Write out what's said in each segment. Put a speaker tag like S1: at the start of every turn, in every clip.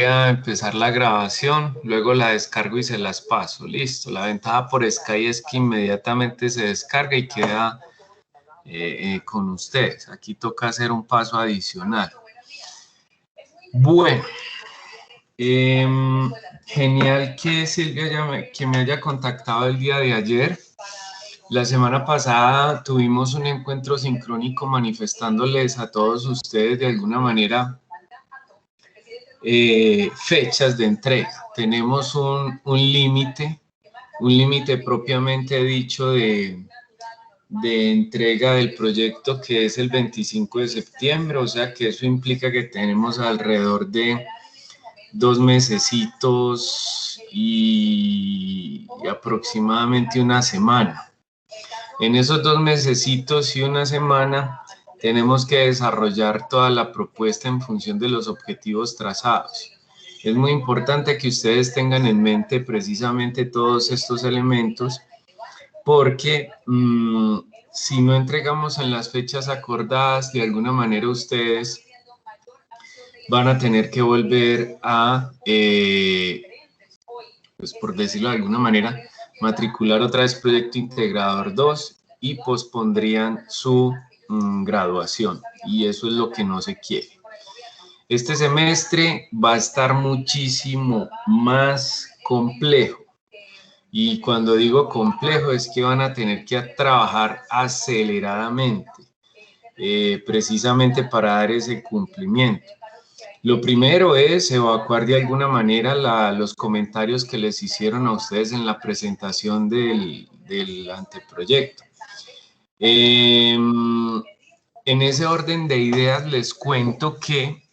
S1: a empezar la grabación, luego la descargo y se las paso. Listo. La ventaja por Sky es que inmediatamente se descarga y queda con ustedes. Aquí toca hacer un paso adicional. Bueno, genial que Silvia que me haya contactado el día de ayer. La semana pasada tuvimos un encuentro sincrónico manifestándoles a todos ustedes de alguna manera fechas de entrega. Tenemos un límite propiamente dicho de entrega del proyecto, que es el 25 de septiembre, o sea que eso implica que tenemos alrededor de 2 mesecitos y aproximadamente una semana. En esos 2 mesecitos y una semana tenemos que desarrollar toda la propuesta en función de los objetivos trazados. Es muy importante que ustedes tengan en mente precisamente todos estos elementos porque si no entregamos en las fechas acordadas, de alguna manera ustedes van a tener que volver a, pues por decirlo de alguna manera, matricular otra vez Proyecto Integrador 2 y pospondrían su graduación, y eso es lo que no se quiere. Este semestre va a estar muchísimo más complejo, y cuando digo complejo es que van a tener que trabajar aceleradamente, precisamente para dar ese cumplimiento. Lo primero es evacuar de alguna manera los comentarios que les hicieron a ustedes en la presentación del anteproyecto. En ese orden de ideas les cuento que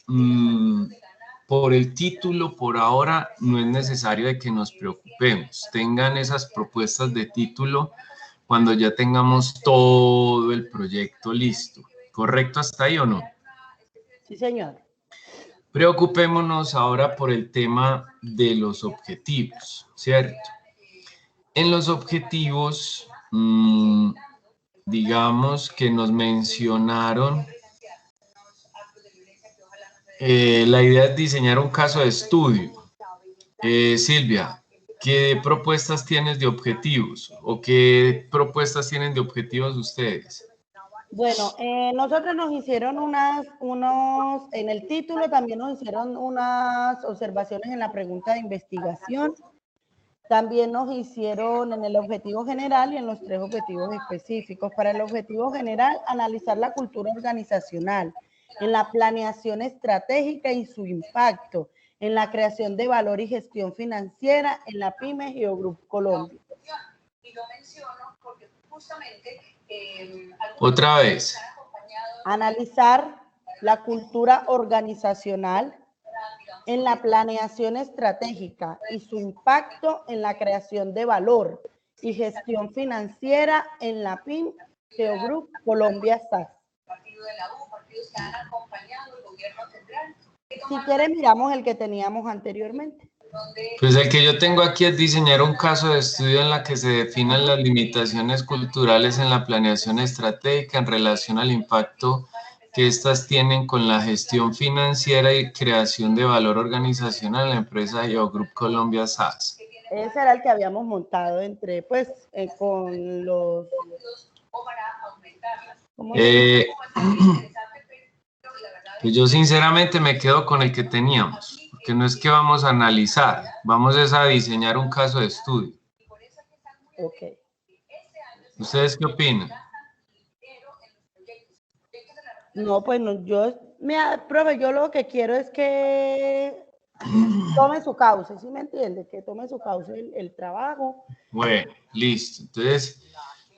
S1: por el título, por ahora, no es necesario de que nos preocupemos. Tengan esas propuestas de título cuando ya tengamos todo el proyecto listo. ¿Correcto hasta ahí o no?
S2: Sí, señor.
S1: Preocupémonos ahora por el tema de los objetivos, ¿cierto? En los objetivos, digamos que nos mencionaron, la idea es diseñar un caso de estudio. Silvia, ¿qué propuestas tienes de objetivos? ¿O qué propuestas tienen de objetivos ustedes?
S2: Bueno, nosotros nos hicieron en el título también nos hicieron unas observaciones en la pregunta de investigación. También nos hicieron en el objetivo general y en los 3 objetivos específicos. Para el objetivo general, analizar la cultura organizacional, en la planeación estratégica y su impacto, en la creación de valor y gestión financiera en la PYME Geogroup Colombia.
S3: Y lo menciono porque justamente...
S1: Otra vez.
S2: Analizar la cultura organizacional en la planeación estratégica y su impacto en la creación de valor y gestión financiera en la PYME Geogroup Colombia SAS. Si quieren, miramos el que teníamos anteriormente.
S1: Pues el que yo tengo aquí es diseñar un caso de estudio en la que se definan las limitaciones culturales en la planeación estratégica en relación al impacto que estas tienen con la gestión financiera y creación de valor organizacional en la empresa Geogroup Colombia SAS.
S2: Ese era el que habíamos montado entre, pues, con los...
S1: Pues yo sinceramente me quedo con el que teníamos, porque no es que vamos a analizar, vamos a diseñar un caso de estudio.
S2: Ok.
S1: ¿Ustedes qué opinan?
S2: No, pues no, profe, yo lo que quiero es que tome su cauce, ¿sí me entiende? Que tome su cauce el trabajo.
S1: Bueno, listo. Entonces,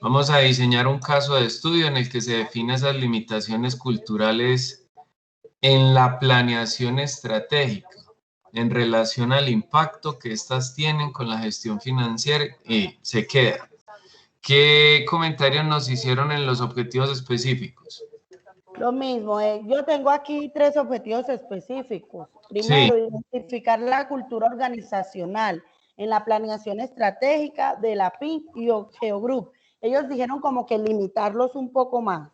S1: vamos a diseñar un caso de estudio en el que se definen esas limitaciones culturales en la planeación estratégica en relación al impacto que estas tienen con la gestión financiera y se queda. ¿Qué comentarios nos hicieron en los objetivos específicos?
S2: Lo mismo, yo tengo aquí 3 objetivos específicos. Primero, sí, identificar la cultura organizacional en la planeación estratégica de la PYME y Geogroup. Ellos dijeron como que limitarlos un poco más.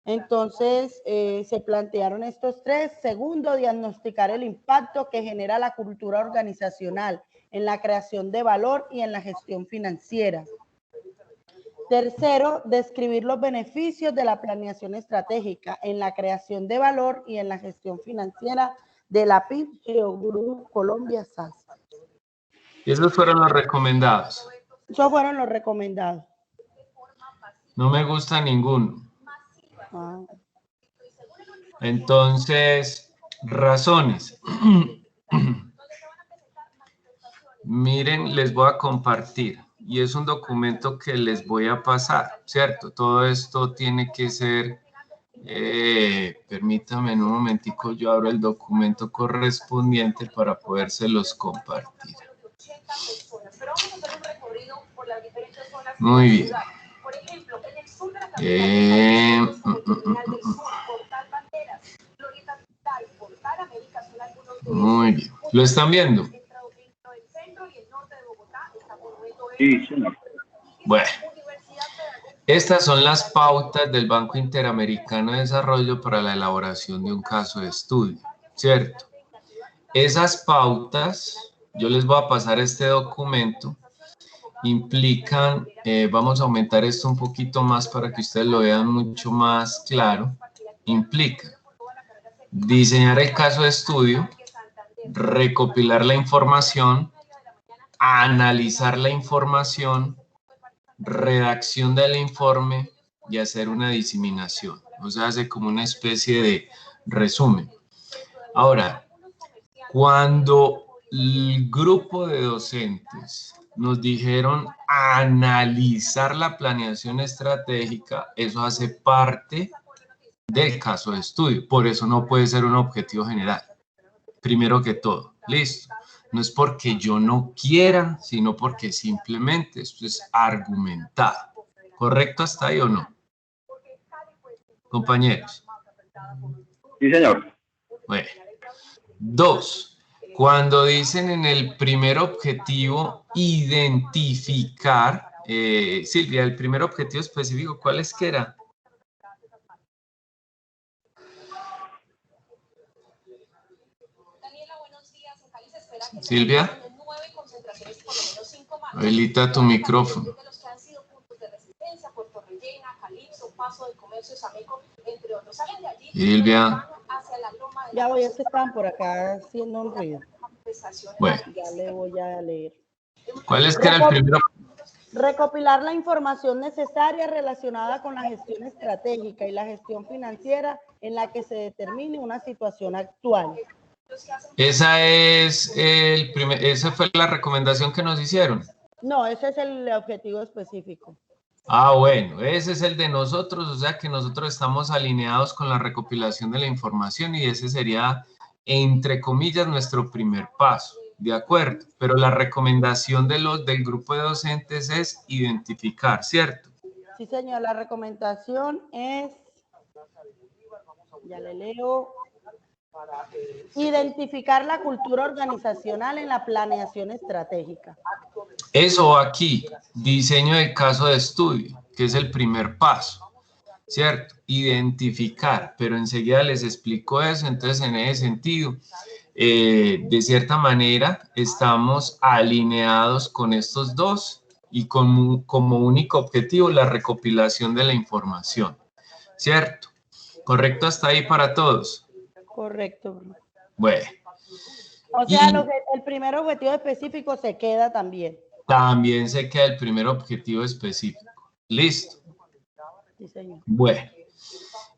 S2: Entonces, se plantearon estos tres. Segundo, diagnosticar el impacto que genera la cultura organizacional en la creación de valor y en la gestión financiera. Tercero, describir los beneficios de la planeación estratégica en la creación de valor y en la gestión financiera de la PIB Geogroup Colombia SAS.
S1: Y esos fueron los recomendados.
S2: Esos fueron los recomendados.
S1: No me gusta ninguno.
S2: Ah.
S1: Entonces, razones. Miren, les voy a compartir. Y es un documento que les voy a pasar, ¿cierto? Todo esto tiene que ser... permítanme en un momentico, yo abro el documento correspondiente para podérselos compartir. Muy bien. Muy bien. ¿Lo están viendo?
S4: Sí, señor.
S1: Bueno, estas son las pautas del Banco Interamericano de Desarrollo para la elaboración de un caso de estudio, ¿cierto? Esas pautas, yo les voy a pasar este documento, implican, vamos a aumentar esto un poquito más para que ustedes lo vean mucho más claro, implica diseñar el caso de estudio, recopilar la información, analizar la información, redacción del informe y hacer una diseminación. O sea, hace como una especie de resumen. Ahora, cuando el grupo de docentes nos dijeron analizar la planeación estratégica, eso hace parte del caso de estudio. Por eso no puede ser un objetivo general. Primero que todo, listo. No es porque yo no quiera, sino porque simplemente esto es argumentado. ¿Correcto hasta ahí o no? Compañeros.
S4: Sí, señor.
S1: Bueno. 2. Cuando dicen en el primer objetivo identificar, Silvia, el primer objetivo específico, ¿cuál es que era? Silvia, habilita tu micrófono. Silvia.
S2: Ya voy, es que estaban por acá haciendo un ruido.
S1: Bueno.
S2: Ya le voy a leer.
S1: ¿Cuál es que era el primero?
S2: Recopilar la información necesaria relacionada con la gestión estratégica y la gestión financiera en la que se determine una situación actual.
S1: Esa fue la recomendación que nos hicieron.
S2: No, ese es el objetivo específico.
S1: Ah, bueno, ese es el de nosotros, o sea que nosotros estamos alineados con la recopilación de la información y ese sería, entre comillas, nuestro primer paso, ¿de acuerdo? Pero la recomendación del grupo de docentes es identificar, ¿cierto?
S2: Sí, señor, la recomendación es, ya le leo, identificar la cultura organizacional en la planeación estratégica.
S1: Eso aquí, diseño del caso de estudio, que es el primer paso, ¿cierto? Identificar, pero enseguida les explico eso, entonces en ese sentido, de cierta manera, estamos alineados con estos dos y como único objetivo la recopilación de la información, ¿cierto? ¿Correcto hasta ahí para todos?
S2: Correcto.
S1: Bueno.
S2: O sea, el primer objetivo específico se queda también.
S1: También se queda el primer objetivo específico. ¿Listo?
S2: Sí, señor.
S1: Bueno.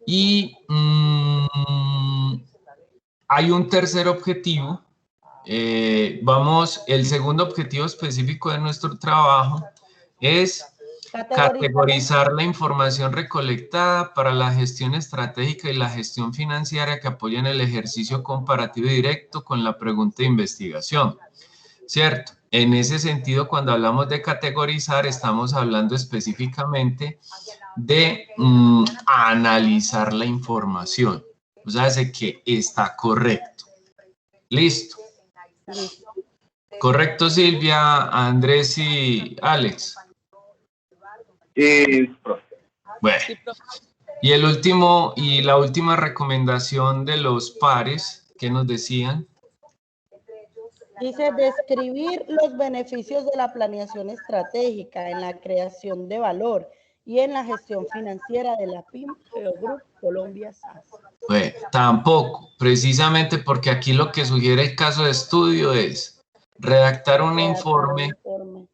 S1: Y hay un tercer objetivo. El segundo objetivo específico de nuestro trabajo es categorizar la información recolectada para la gestión estratégica y la gestión financiera que apoyan el ejercicio comparativo y directo con la pregunta de investigación, ¿cierto? En ese sentido, cuando hablamos de categorizar, estamos hablando específicamente de analizar la información. O sea, hace que está correcto. ¿Listo? ¿Correcto, Silvia, Andrés y Alex?
S4: Sí,
S1: Bueno, Y la última recomendación de los pares, ¿qué nos decían?
S2: Dice, describir los beneficios de la planeación estratégica en la creación de valor y en la gestión financiera de la PYME Geogroup Colombia SAS.
S1: Bueno, tampoco, precisamente porque aquí lo que sugiere el caso de estudio es redactar un informe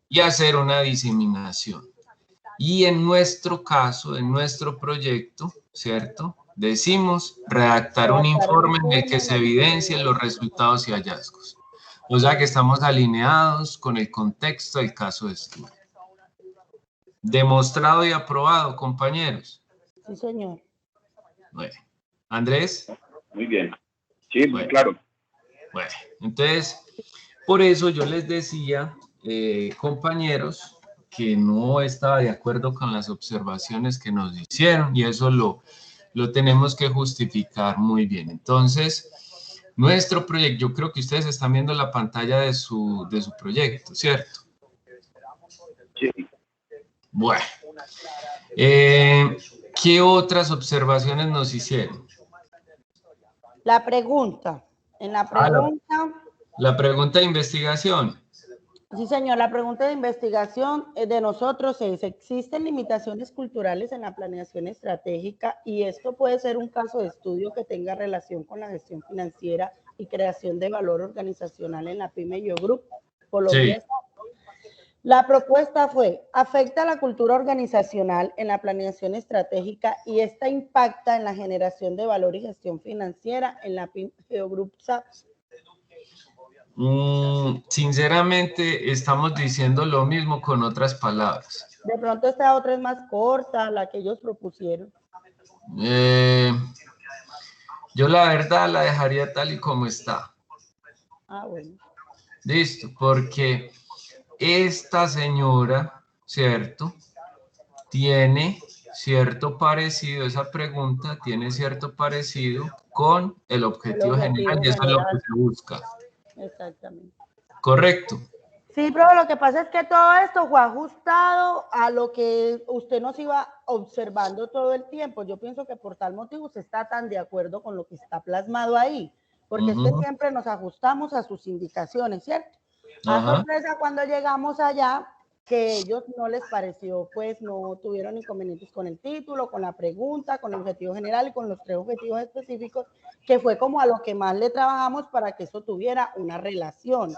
S1: y hacer una diseminación. Y en nuestro caso, en nuestro proyecto, ¿cierto? Decimos redactar un informe en el que se evidencien los resultados y hallazgos. O sea que estamos alineados con el contexto del caso de estudio. Demostrado y aprobado, compañeros.
S2: Sí, señor.
S1: Bueno, Andrés.
S4: Muy bien. Sí, muy claro.
S1: Bueno, entonces, por eso yo les decía, compañeros, que no estaba de acuerdo con las observaciones que nos hicieron y eso lo tenemos que justificar muy bien. Entonces, nuestro proyecto, yo creo que ustedes están viendo la pantalla de su proyecto, ¿cierto?
S4: Sí.
S1: Bueno, ¿qué otras observaciones nos hicieron?
S2: La pregunta. En la pregunta...
S1: La pregunta de investigación.
S2: Sí, señor. La pregunta de investigación de nosotros es, ¿existen limitaciones culturales en la planeación estratégica? Y esto puede ser un caso de estudio que tenga relación con la gestión financiera y creación de valor organizacional en la PYME Geogroup Colombia. Sí. La propuesta fue, afecta la cultura organizacional en la planeación estratégica y esta impacta en la generación de valor y gestión financiera en la PYME Geogroup SAPS.
S1: Sinceramente, estamos diciendo lo mismo con otras palabras.
S2: De pronto esta otra es más corta, la que ellos propusieron.
S1: Yo la verdad la dejaría tal y como está.
S2: Ah, bueno.
S1: Listo, porque esta señora, ¿cierto? Tiene cierto parecido, esa pregunta tiene cierto parecido con el objetivo general y eso es lo que se busca.
S2: Exactamente.
S1: Correcto.
S2: Sí, pero lo que pasa es que todo esto fue ajustado a lo que usted nos iba observando todo el tiempo. Yo pienso que por tal motivo usted está tan de acuerdo con lo que está plasmado ahí, porque es que siempre nos ajustamos a sus indicaciones, ¿cierto? A sorpresa cuando llegamos allá, que ellos no les pareció, pues no tuvieron inconvenientes con el título, con la pregunta, con el objetivo general y con los 3 objetivos específicos, que fue como a lo que más le trabajamos para que eso tuviera una relación.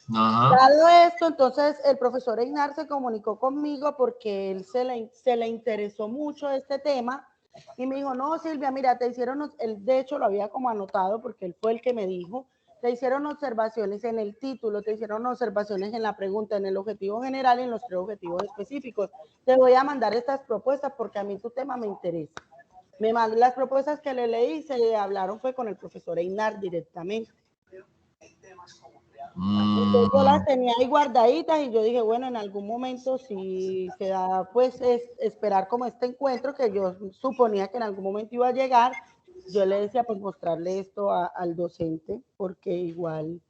S2: Dado esto, entonces el profesor Einar se comunicó conmigo porque él se le interesó mucho este tema y me dijo, no, Silvia, mira, te hicieron, él de hecho lo había como anotado porque él fue el que me dijo, te hicieron observaciones en el título, te hicieron observaciones en la pregunta, en el objetivo general y en los 3 objetivos específicos. Te voy a mandar estas propuestas porque a mí tu tema me interesa. Me mandó las propuestas que le leí, se hablaron fue con el profesor Einar directamente. Entonces yo las tenía ahí guardaditas y yo dije, bueno, en algún momento si se da, pues es esperar como este encuentro que yo suponía que en algún momento iba a llegar, yo le decía pues mostrarle esto al docente porque igual,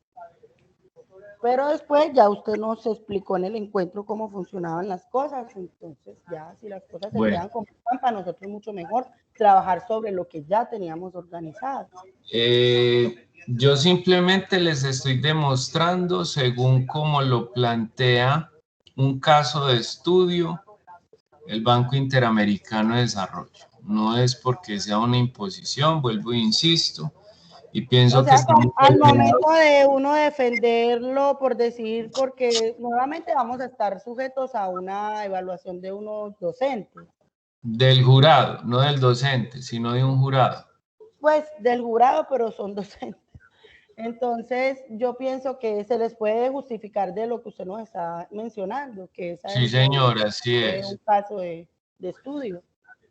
S2: pero después ya usted nos explicó en el encuentro cómo funcionaban las cosas, entonces ya si las cosas se quedan como están, para nosotros mucho mejor trabajar sobre lo que ya teníamos organizado.
S1: Yo simplemente les estoy demostrando, según como lo plantea un caso de estudio, el Banco Interamericano de Desarrollo. No es porque sea una imposición, vuelvo e insisto, y pienso
S2: o sea,
S1: que estamos...
S2: al momento de uno defenderlo, por decir, porque nuevamente vamos a estar sujetos a una evaluación de unos docentes.
S1: Del jurado, no del docente, sino de un jurado.
S2: Pues del jurado, pero son docentes. Entonces, yo pienso que se les puede justificar de lo que usted nos está mencionando, que esa
S1: sí, señora, así es.
S2: Un caso de estudio.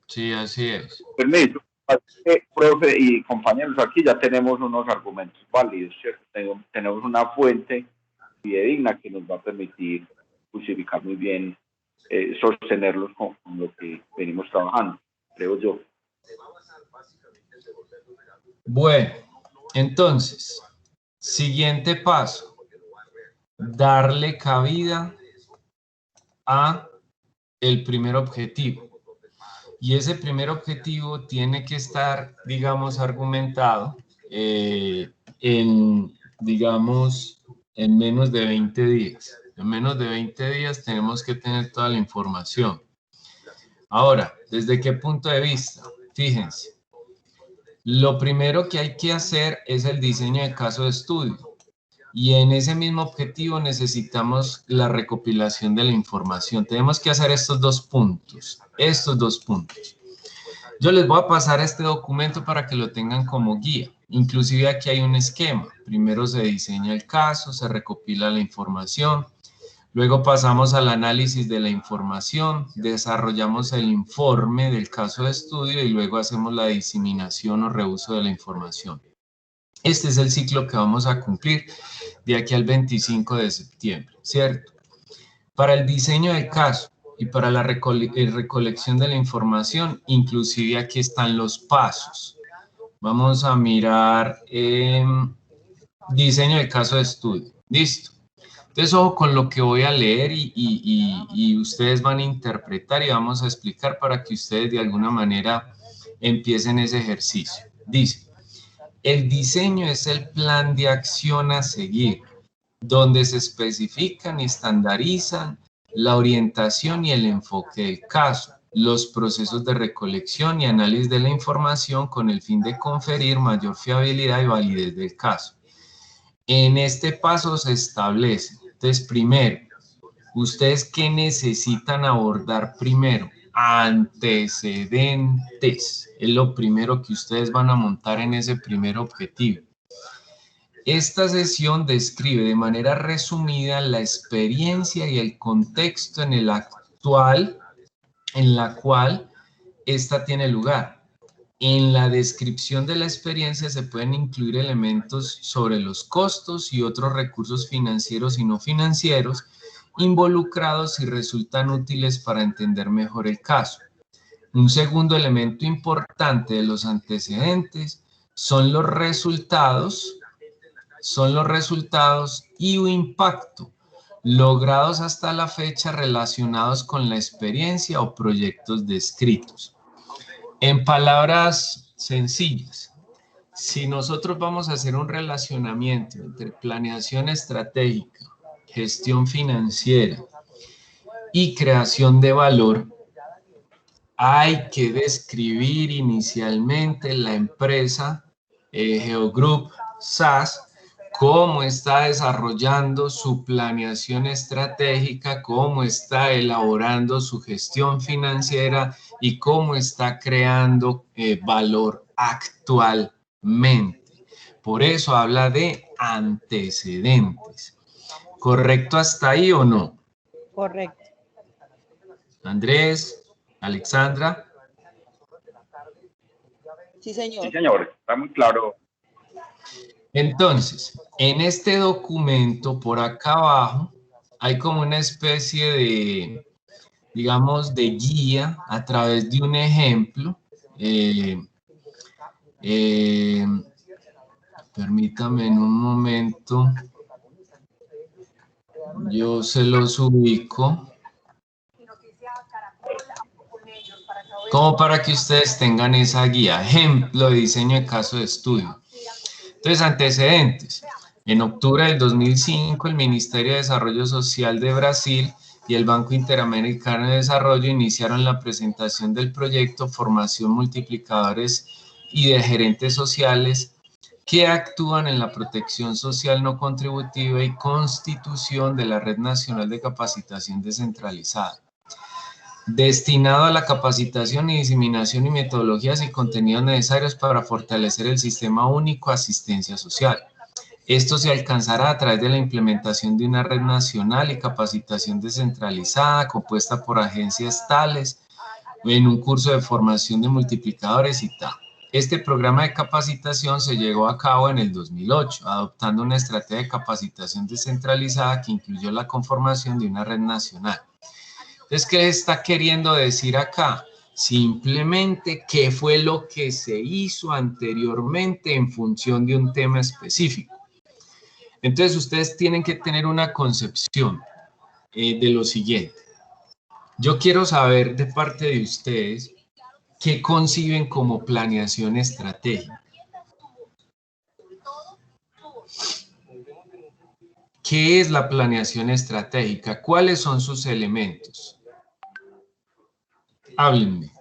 S1: Sí, así es.
S4: Permiso, profe y compañeros, aquí ya tenemos unos argumentos válidos, ¿cierto? Tenemos una fuente fidedigna que nos va a permitir justificar muy bien, sostenerlos con lo que venimos trabajando, creo yo.
S1: Bueno, entonces, siguiente paso, darle cabida a el primer objetivo. Y ese primer objetivo tiene que estar, digamos, argumentado digamos, en menos de 20 días. En menos de 20 días tenemos que tener toda la información. Ahora, ¿desde qué punto de vista? Fíjense, lo primero que hay que hacer es el diseño de caso de estudio. Y en ese mismo objetivo necesitamos la recopilación de la información. Tenemos que hacer estos dos puntos. Yo les voy a pasar este documento para que lo tengan como guía. Inclusive aquí hay un esquema. Primero se diseña el caso, se recopila la información. Luego pasamos al análisis de la información, desarrollamos el informe del caso de estudio y luego hacemos la diseminación o reuso de la información. Este es el ciclo que vamos a cumplir de aquí al 25 de septiembre, ¿cierto? Para el diseño del caso y para la recolección de la información, inclusive aquí están los pasos. Vamos a mirar diseño del caso de estudio. Listo. Entonces, ojo con lo que voy a leer y ustedes van a interpretar y vamos a explicar para que ustedes de alguna manera empiecen ese ejercicio. Dice, el diseño es el plan de acción a seguir, donde se especifican y estandarizan la orientación y el enfoque del caso, los procesos de recolección y análisis de la información con el fin de conferir mayor fiabilidad y validez del caso. En este paso se establece, entonces, primero, ¿ustedes qué necesitan abordar primero? Antecedentes. Es lo primero que ustedes van a montar en ese primer objetivo. Esta sesión describe de manera resumida la experiencia y el contexto en la cual esta tiene lugar. En la descripción de la experiencia se pueden incluir elementos sobre los costos y otros recursos financieros y no financieros involucrados y resultan útiles para entender mejor el caso. Un segundo elemento importante de los antecedentes son los resultados y o impacto logrados hasta la fecha relacionados con la experiencia o proyectos descritos. En palabras sencillas, si nosotros vamos a hacer un relacionamiento entre planeación estratégica, gestión financiera y creación de valor, hay que describir inicialmente la empresa Geogroup SAS, cómo está desarrollando su planeación estratégica, cómo está elaborando su gestión financiera y cómo está creando valor actualmente. Por eso habla de antecedentes. ¿Correcto hasta ahí o no?
S2: Correcto.
S1: Andrés, Alexandra.
S2: Sí, señor.
S4: Sí, señor, está muy claro.
S1: Entonces, en este documento, por acá abajo, hay como una especie de, digamos, de guía a través de un ejemplo. Permítame en un momento. Yo se los ubico. Como para que ustedes tengan esa guía. Ejemplo de diseño de caso de estudio. Entonces, antecedentes. En octubre del 2005, el Ministerio de Desarrollo Social de Brasil y el Banco Interamericano de Desarrollo iniciaron la presentación del proyecto Formación Multiplicadores y de Gerentes Sociales que actúan en la protección social no contributiva y constitución de la Red Nacional de Capacitación Descentralizada, destinado a la capacitación y diseminación y metodologías y contenidos necesarios para fortalecer el sistema único de asistencia social. Esto se alcanzará a través de la implementación de una red nacional y capacitación descentralizada compuesta por agencias tales en un curso de formación de multiplicadores y tal. Este programa de capacitación se llevó a cabo en el 2008, adoptando una estrategia de capacitación descentralizada que incluyó la conformación de una red nacional. Entonces, ¿qué está queriendo decir acá? Simplemente qué fue lo que se hizo anteriormente en función de un tema específico. Entonces, ustedes tienen que tener una concepción de lo siguiente. Yo quiero saber de parte de ustedes ¿qué conciben como planeación estratégica? ¿Qué es la planeación estratégica? ¿Cuáles son sus elementos? Háblenme.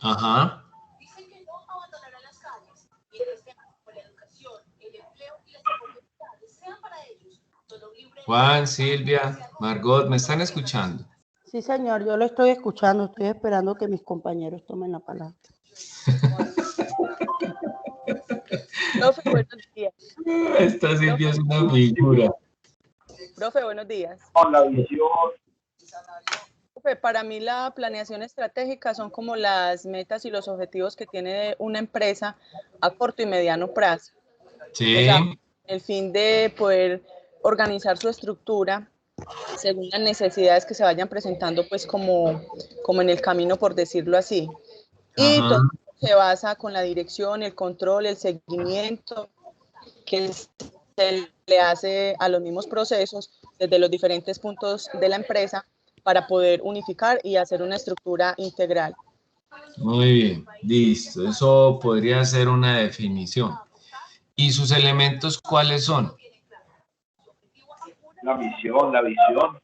S1: Ajá. Juan, Silvia, Margot, ¿me están escuchando?
S2: Sí, señor, yo lo estoy escuchando, estoy esperando que mis compañeros tomen la palabra.
S5: Profe, buenos días.
S1: Esta Silvia es una figura.
S5: Profe, buenos días.
S4: Con la visión.
S5: Profe, para mí la planeación estratégica son como las metas y los objetivos que tiene una empresa a corto y mediano plazo.
S1: Sí.
S5: O sea, el fin de poder organizar su estructura según las necesidades que se vayan presentando, pues como en el camino, por decirlo así. Y
S1: Ajá.
S5: todo se basa con la dirección, el control, el seguimiento que se le hace a los mismos procesos desde los diferentes puntos de la empresa para poder unificar y hacer una estructura integral.
S1: Muy bien, listo. Eso podría ser una definición. ¿Y sus elementos cuáles son?
S4: La visión, la visión.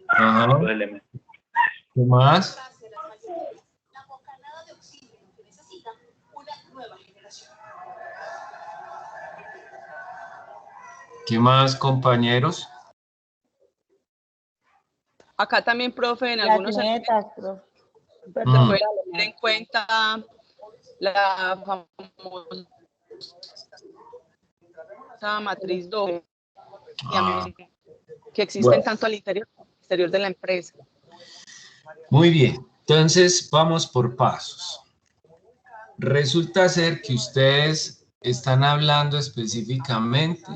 S1: Ajá.
S4: Los elementos.
S1: ¿Qué más? ¿Qué más, compañeros?
S5: Acá también, profe, en
S2: Las
S5: algunos
S2: metas, profe.
S5: se
S2: Perdón.
S5: puede tener en cuenta la famosa matriz doble que existen
S1: Bueno.
S5: tanto al interior como al exterior de la empresa.
S1: Muy bien, entonces vamos por pasos. Resulta ser que ustedes están hablando específicamente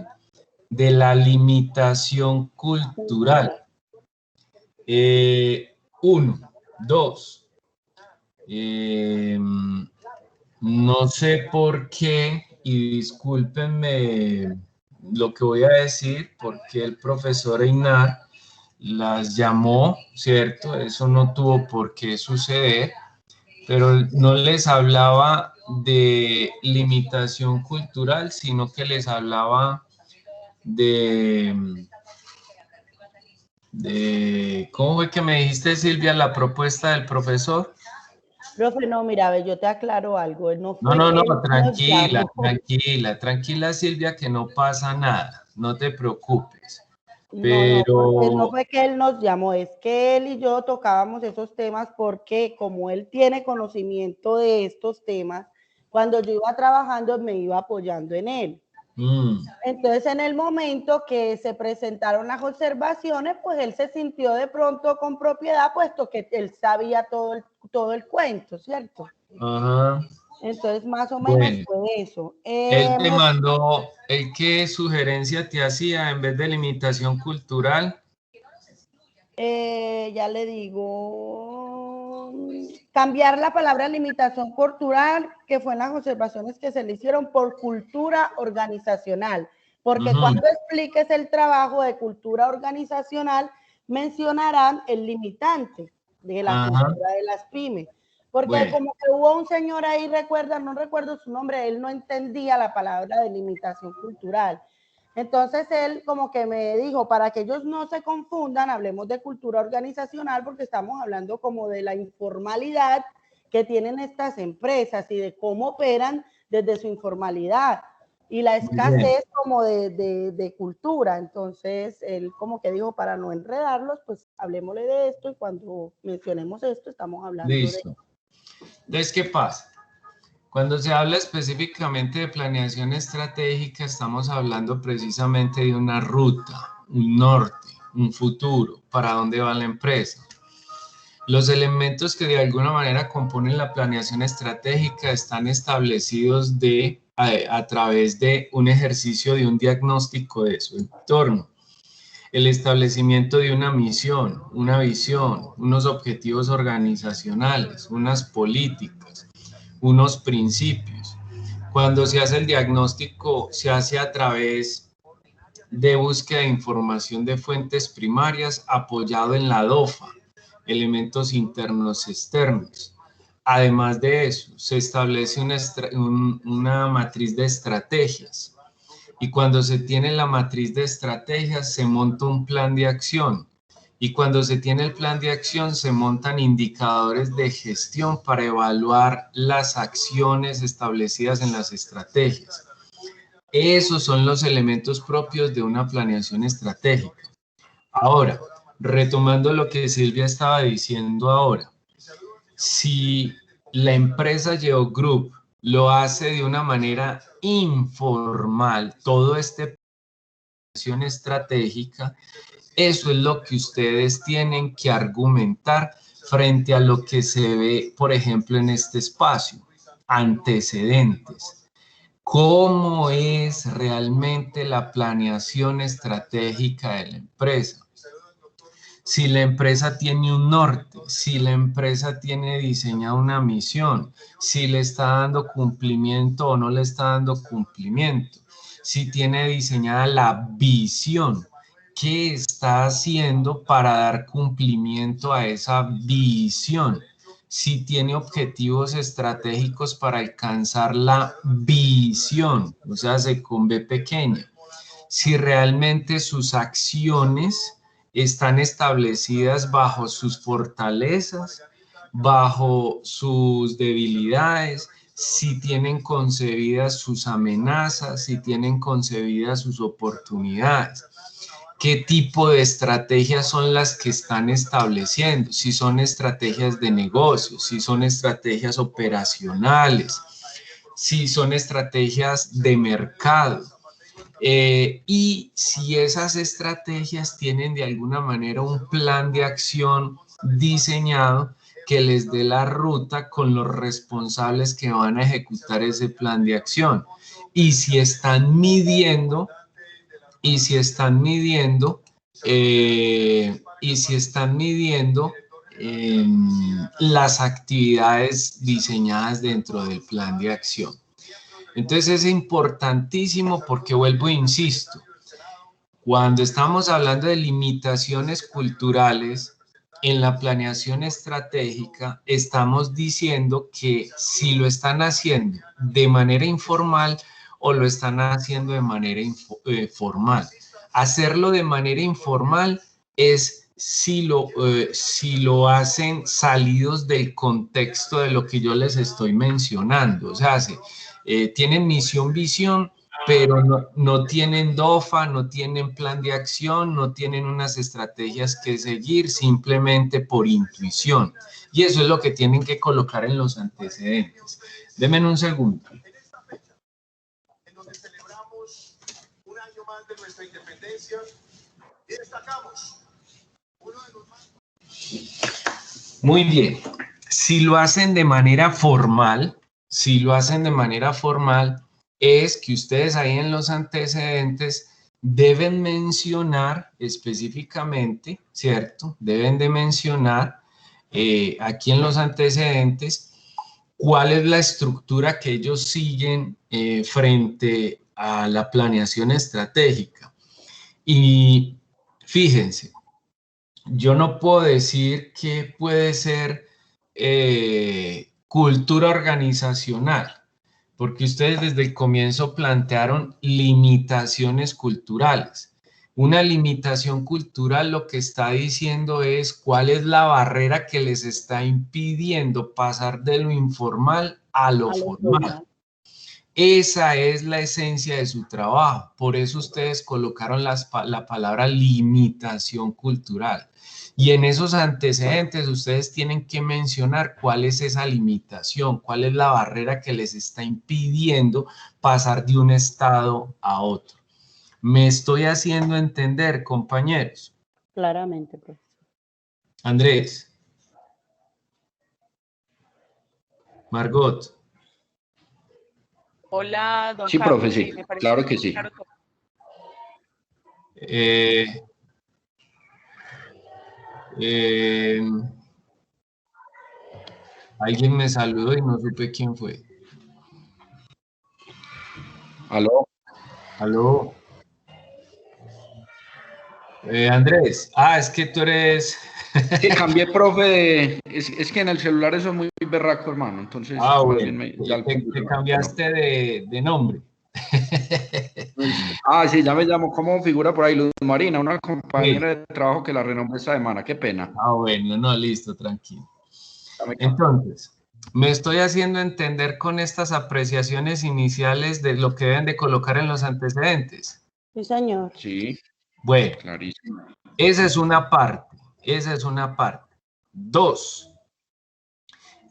S1: de la limitación cultural. 1, 2. No sé por qué, y discúlpenme lo que voy a decir, porque el profesor Einar las llamó, ¿cierto? Eso no tuvo por qué suceder, pero no les hablaba de limitación cultural, sino que les hablaba de ¿cómo fue que me dijiste, Silvia, la propuesta del profesor?
S2: Profe, no, mira, ve, yo te aclaro algo. No fue
S1: No,
S2: que él nos
S1: tranquila,
S2: llamó.
S1: tranquila, Silvia, que no pasa nada, no te preocupes.
S2: No, porque no
S1: Pero,
S2: fue que él nos llamó, es que él y yo tocábamos esos temas porque como él tiene conocimiento de estos temas, cuando yo iba trabajando me iba apoyando en él. Entonces, en el momento que se presentaron las observaciones, pues él se sintió de pronto con propiedad, puesto que él sabía todo el cuento, ¿cierto?
S1: ajá.
S2: Entonces, más o menos
S1: Bueno,
S2: fue eso.
S1: él te mandó, ¿qué sugerencia te hacía en vez de limitación cultural?
S2: Ya le digo, cambiar la palabra limitación cultural, que fue en las observaciones que se le hicieron, por cultura organizacional, porque cuando expliques el trabajo de cultura organizacional, mencionarán el limitante de la cultura de las pymes, porque como que hubo un señor ahí, no recuerdo su nombre, él no entendía la palabra de limitación cultural. Entonces él como que me dijo, para que ellos no se confundan, hablemos de cultura organizacional porque estamos hablando como de la informalidad que tienen estas empresas y de cómo operan desde su informalidad y la escasez como de cultura. Entonces él como que dijo, para no enredarlos, pues hablemosle de esto y cuando mencionemos esto estamos hablando
S1: Listo. Entonces, ¿qué pasa? Cuando se habla específicamente de planeación estratégica, estamos hablando precisamente de una ruta, un norte, un futuro, para dónde va la empresa. Los elementos que de alguna manera componen la planeación estratégica están establecidos a través de un ejercicio de un diagnóstico de su entorno, el establecimiento de una misión, una visión, unos objetivos organizacionales, unas políticas, unos principios. Cuando se hace el diagnóstico, se hace a través de búsqueda de información de fuentes primarias apoyado en la DOFA, elementos internos externos. Además de eso, se establece una matriz de estrategias y cuando se tiene la matriz de estrategias se monta un plan de acción y cuando se tiene el plan de acción se montan indicadores de gestión para evaluar las acciones establecidas en las estrategias. Esos son los elementos propios de una planeación estratégica. Ahora, retomando lo que Silvia estaba diciendo ahora, si la empresa GeoGroup lo hace de una manera informal, todo este planeación estratégica, eso es lo que ustedes tienen que argumentar frente a lo que se ve, por ejemplo, en este espacio, antecedentes. ¿Cómo es realmente la planeación estratégica de la empresa? Si la empresa tiene un norte, si la empresa tiene diseñada una misión, si le está dando cumplimiento o no le está dando cumplimiento, si tiene diseñada la visión, ¿qué está haciendo para dar cumplimiento a esa visión? Si tiene objetivos estratégicos para alcanzar la visión, o sea, con B pequeña. Si realmente sus acciones están establecidas bajo sus fortalezas, bajo sus debilidades, si tienen concebidas sus amenazas, si tienen concebidas sus oportunidades. ¿Qué tipo de estrategias son las que están estableciendo? Si son estrategias de negocio, si son estrategias operacionales, si son estrategias de mercado. Y si esas estrategias tienen de alguna manera un plan de acción diseñado que les dé la ruta con los responsables que van a ejecutar ese plan de acción. Y si están midiendo las actividades diseñadas dentro del plan de acción. Entonces es importantísimo porque vuelvo e insisto, cuando estamos hablando de limitaciones culturales en la planeación estratégica, estamos diciendo que si lo están haciendo de manera informal o lo están haciendo de manera formal. Hacerlo de manera informal es si lo hacen salidos del contexto de lo que yo les estoy mencionando. O sea, tienen misión, visión, pero no tienen DOFA, no tienen plan de acción, no tienen unas estrategias que seguir simplemente por intuición. Y eso es lo que tienen que colocar en los antecedentes. Denme un segundo.
S6: En donde celebramos un año más de nuestra independencia y destacamos uno de los más...
S1: Muy bien. Si lo hacen de manera formal, es que ustedes ahí en los antecedentes deben mencionar específicamente, ¿cierto? Deben de mencionar aquí en los antecedentes cuál es la estructura que ellos siguen frente a la planeación estratégica. Y fíjense, yo no puedo decir que puede ser cultura organizacional, porque ustedes desde el comienzo plantearon limitaciones culturales. Una limitación cultural lo que está diciendo es cuál es la barrera que les está impidiendo pasar de lo informal a lo formal. Esa es la esencia de su trabajo. Por eso ustedes colocaron la palabra limitación cultural. Y en esos antecedentes ustedes tienen que mencionar cuál es esa limitación, cuál es la barrera que les está impidiendo pasar de un estado a otro. ¿Me estoy haciendo entender, compañeros?
S2: Claramente, profesor.
S1: Andrés. Margot.
S5: Hola, don
S7: Sí,
S5: Carlos.
S7: profe, sí,
S5: Me parece
S7: claro que sí.
S5: claro todo.
S1: Alguien me saludó y no supe quién fue.
S7: Aló.
S1: Aló. Andrés, es que tú eres...
S7: Sí, cambié, profe, es que en el celular eso es muy berraco, hermano, entonces más
S1: bueno,
S7: bien ya el
S1: te
S7: computador,
S1: cambiaste de nombre.
S7: sí, ya me llamo, ¿cómo figura por ahí? Luz Marina, una compañera
S1: Sí.
S7: de trabajo que la renombré esta semana, qué pena.
S1: Bueno, no, listo, tranquilo. Entonces, me estoy haciendo entender con estas apreciaciones iniciales de lo que deben de colocar en los antecedentes.
S2: Sí, señor.
S7: Sí,
S1: bueno,
S7: clarísimo.
S1: Esa es una parte, esa es una parte. 2,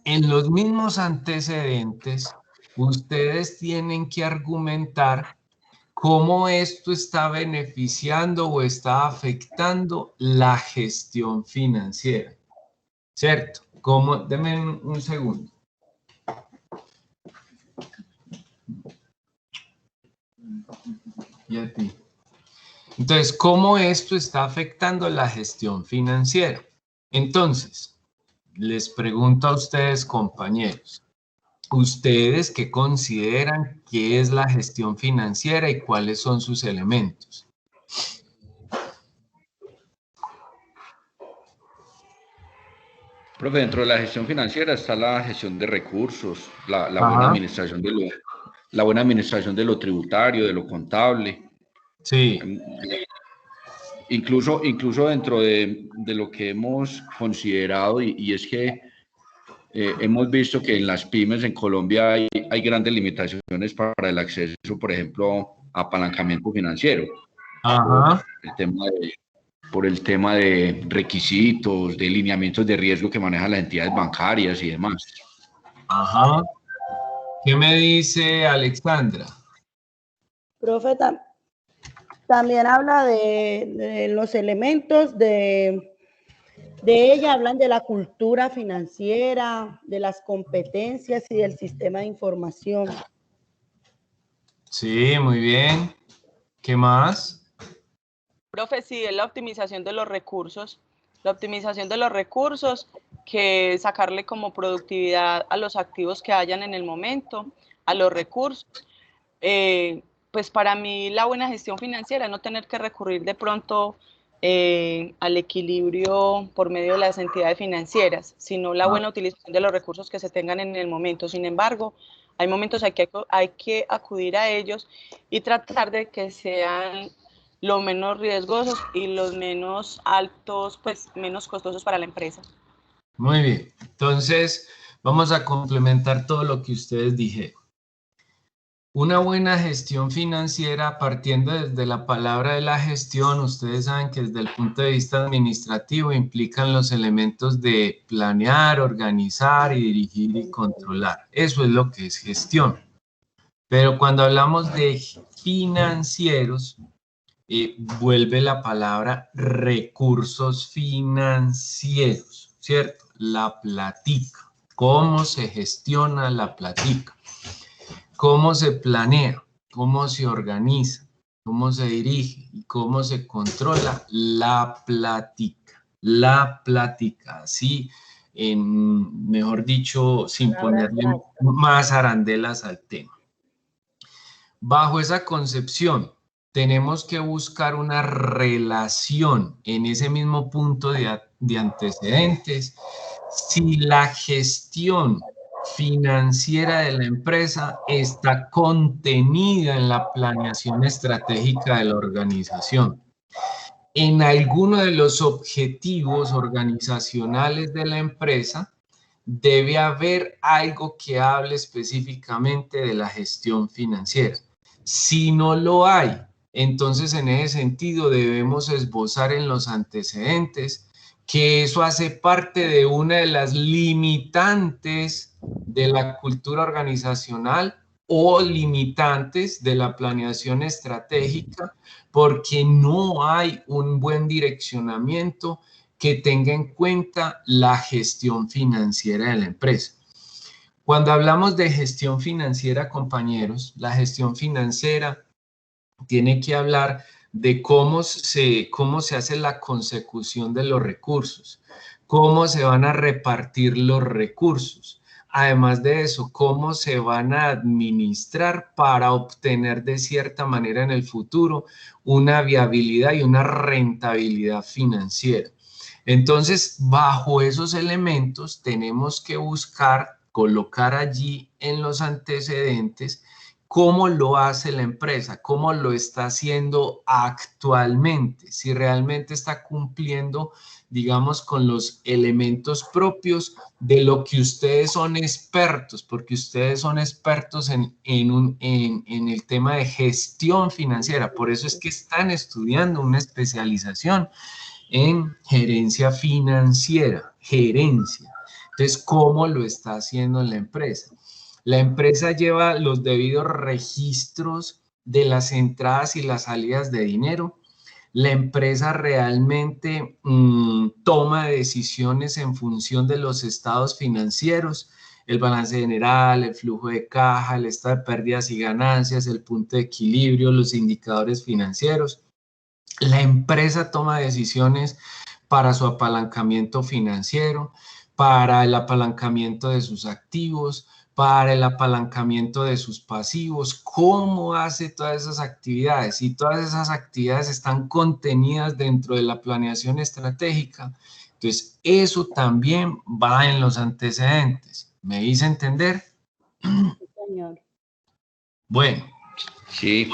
S1: en los mismos antecedentes, ustedes tienen que argumentar cómo esto está beneficiando o está afectando la gestión financiera, ¿cierto? Deme un segundo. Y a ti. Entonces, ¿cómo esto está afectando la gestión financiera? Entonces, les pregunto a ustedes, compañeros, ¿ustedes qué consideran que es la gestión financiera y cuáles son sus elementos?
S7: Profe, dentro de la gestión financiera está la gestión de recursos, la buena administración la buena administración de lo tributario, de lo contable.
S1: Sí.
S7: Incluso dentro de lo que hemos considerado, y es que hemos visto que en las pymes en Colombia hay grandes limitaciones para el acceso, por ejemplo, a apalancamiento financiero.
S1: Ajá.
S7: Por el tema de requisitos, de lineamientos de riesgo que manejan las entidades bancarias y demás.
S1: Ajá. ¿Qué me dice Alexandra?
S2: Profe, también habla de los elementos de ella, hablan de la cultura financiera, de las competencias y del sistema de información.
S1: Sí, muy bien. ¿Qué más?
S5: Profe, sí, es la optimización de los recursos. La optimización de los recursos, que sacarle como productividad a los activos que hayan en el momento, a los recursos. Pues para mí la buena gestión financiera es no tener que recurrir de pronto al equilibrio por medio de las entidades financieras, sino la buena utilización de los recursos que se tengan en el momento. Sin embargo, hay momentos hay que acudir a ellos y tratar de que sean los menos riesgosos y los menos altos, pues menos costosos para la empresa.
S1: Muy bien. Entonces, vamos a complementar todo lo que ustedes dijeron. Una buena gestión financiera, partiendo desde la palabra de la gestión, ustedes saben que desde el punto de vista administrativo implican los elementos de planear, organizar y dirigir y controlar. Eso es lo que es gestión. Pero cuando hablamos de financieros, vuelve la palabra recursos financieros, ¿cierto? La platica. ¿Cómo se gestiona la platica? ¿Cómo se planea? ¿Cómo se organiza? ¿Cómo se dirige? ¿Y cómo se controla la plática? La plática, así, mejor dicho, sin ponerle más arandelas al tema. Bajo esa concepción, tenemos que buscar una relación en ese mismo punto de antecedentes. Si la gestión financiera de la empresa está contenida en la planeación estratégica de la organización. En alguno de los objetivos organizacionales de la empresa debe haber algo que hable específicamente de la gestión financiera. Si no lo hay, entonces en ese sentido debemos esbozar en los antecedentes que eso hace parte de una de las limitantes de la cultura organizacional o limitantes de la planeación estratégica, porque no hay un buen direccionamiento que tenga en cuenta la gestión financiera de la empresa. Cuando hablamos de gestión financiera, compañeros, la gestión financiera tiene que hablar de cómo se hace la consecución de los recursos, cómo se van a repartir los recursos, además de eso, cómo se van a administrar para obtener de cierta manera en el futuro una viabilidad y una rentabilidad financiera. Entonces, bajo esos elementos tenemos que buscar, colocar allí en los antecedentes cómo lo hace la empresa, cómo lo está haciendo actualmente, si realmente está cumpliendo, digamos, con los elementos propios de lo que ustedes son expertos, porque ustedes son expertos en el tema de gestión financiera, por eso es que están estudiando una especialización en gerencia financiera, gerencia. Entonces, ¿cómo lo está haciendo en la empresa? La empresa lleva los debidos registros de las entradas y las salidas de dinero. La empresa realmente toma decisiones en función de los estados financieros, el balance general, el flujo de caja, el estado de pérdidas y ganancias, el punto de equilibrio, los indicadores financieros. La empresa toma decisiones para su apalancamiento financiero, para el apalancamiento de sus activos, para el apalancamiento de sus pasivos, cómo hace todas esas actividades, y todas esas actividades están contenidas dentro de la planeación estratégica. Entonces, eso también va en los antecedentes. ¿Me hice entender?
S2: Sí, señor.
S1: Bueno.
S7: Sí.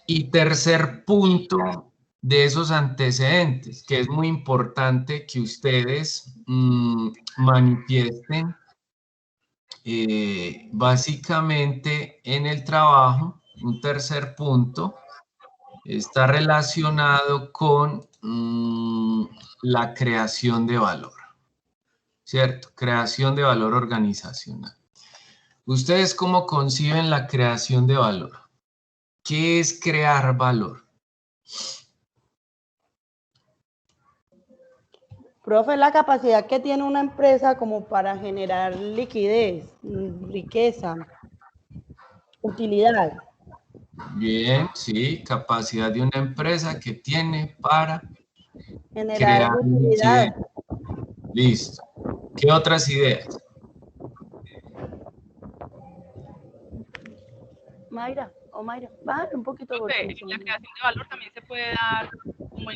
S1: Y tercer punto de esos antecedentes, que es muy importante que ustedes manifiesten básicamente en el trabajo. Un tercer punto está relacionado con la creación de valor, ¿cierto? Creación de valor organizacional. ¿Ustedes cómo conciben la creación de valor? ¿Qué es crear valor?
S2: Profe, la capacidad que tiene una empresa como para generar liquidez, riqueza, utilidad.
S1: Bien, sí, capacidad de una empresa que tiene para
S2: Generar
S1: crear
S2: utilidad.
S1: liquidez. Listo. ¿Qué otras ideas?
S2: Mayra, bájale un poquito.
S5: Profe, la creación de valor también se puede dar como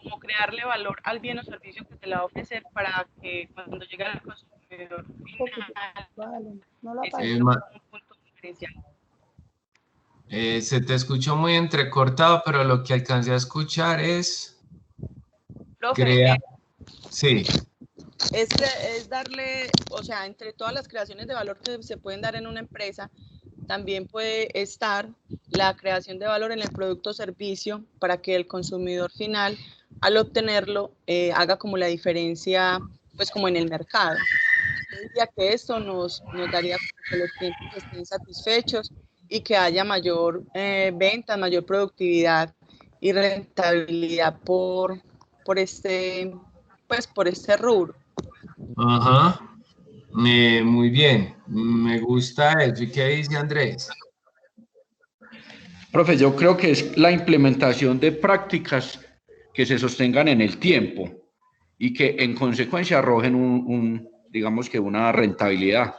S5: como crearle valor al bien o servicio que se le va a ofrecer para que cuando llegue al consumidor final,
S2: Vale, no la
S5: ese es
S2: apagues.
S5: un punto diferencial.
S1: Se te escuchó muy entrecortado, pero lo que alcancé a escuchar es
S5: Profe,
S1: sí.
S5: es darle, o sea, entre todas las creaciones de valor que se pueden dar en una empresa, también puede estar la creación de valor en el producto o servicio para que el consumidor final, al obtenerlo, haga como la diferencia, pues como en el mercado. Yo diría que esto nos daría que los clientes estén satisfechos y que haya mayor venta, mayor productividad y rentabilidad por este rubro.
S1: Ajá. Muy bien. Me gusta eso. ¿Y qué dice Andrés?
S7: Profe, yo creo que es la implementación de prácticas que se sostengan en el tiempo y que en consecuencia arrojen digamos que una rentabilidad,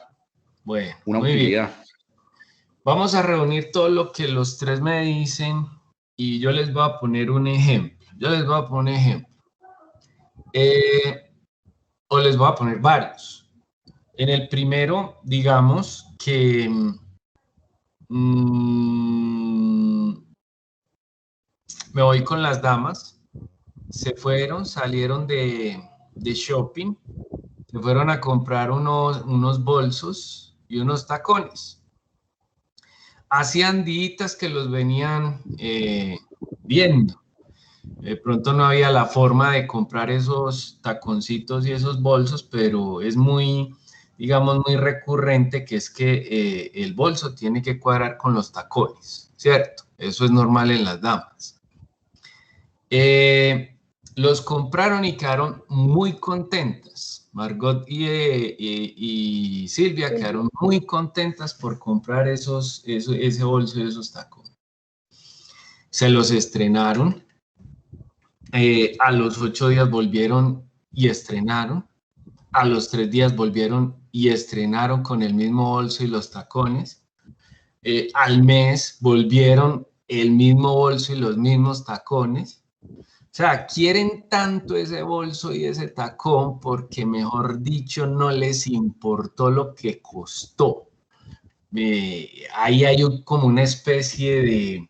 S1: Bueno,
S7: una
S1: muy
S7: utilidad.
S1: bien. Vamos a reunir todo lo que los tres me dicen y yo les voy a poner un ejemplo. O les voy a poner varios. En el primero, digamos que me voy con las damas. Se fueron, salieron de shopping, se fueron a comprar unos bolsos y unos tacones. Hacían días que los venían viendo. De pronto no había la forma de comprar esos taconcitos y esos bolsos, pero es muy, digamos, muy recurrente que es que el bolso tiene que cuadrar con los tacones, ¿cierto? Eso es normal en las damas. Los compraron y quedaron muy contentas. Margot y Silvia quedaron muy contentas por comprar ese bolso y esos tacones. Se los estrenaron. A los 8 días volvieron y estrenaron. a los 3 días volvieron y estrenaron con el mismo bolso y los tacones. Al mes volvieron el mismo bolso y los mismos tacones. O sea, quieren tanto ese bolso y ese tacón porque, mejor dicho, no les importó lo que costó. Ahí hay como una especie de,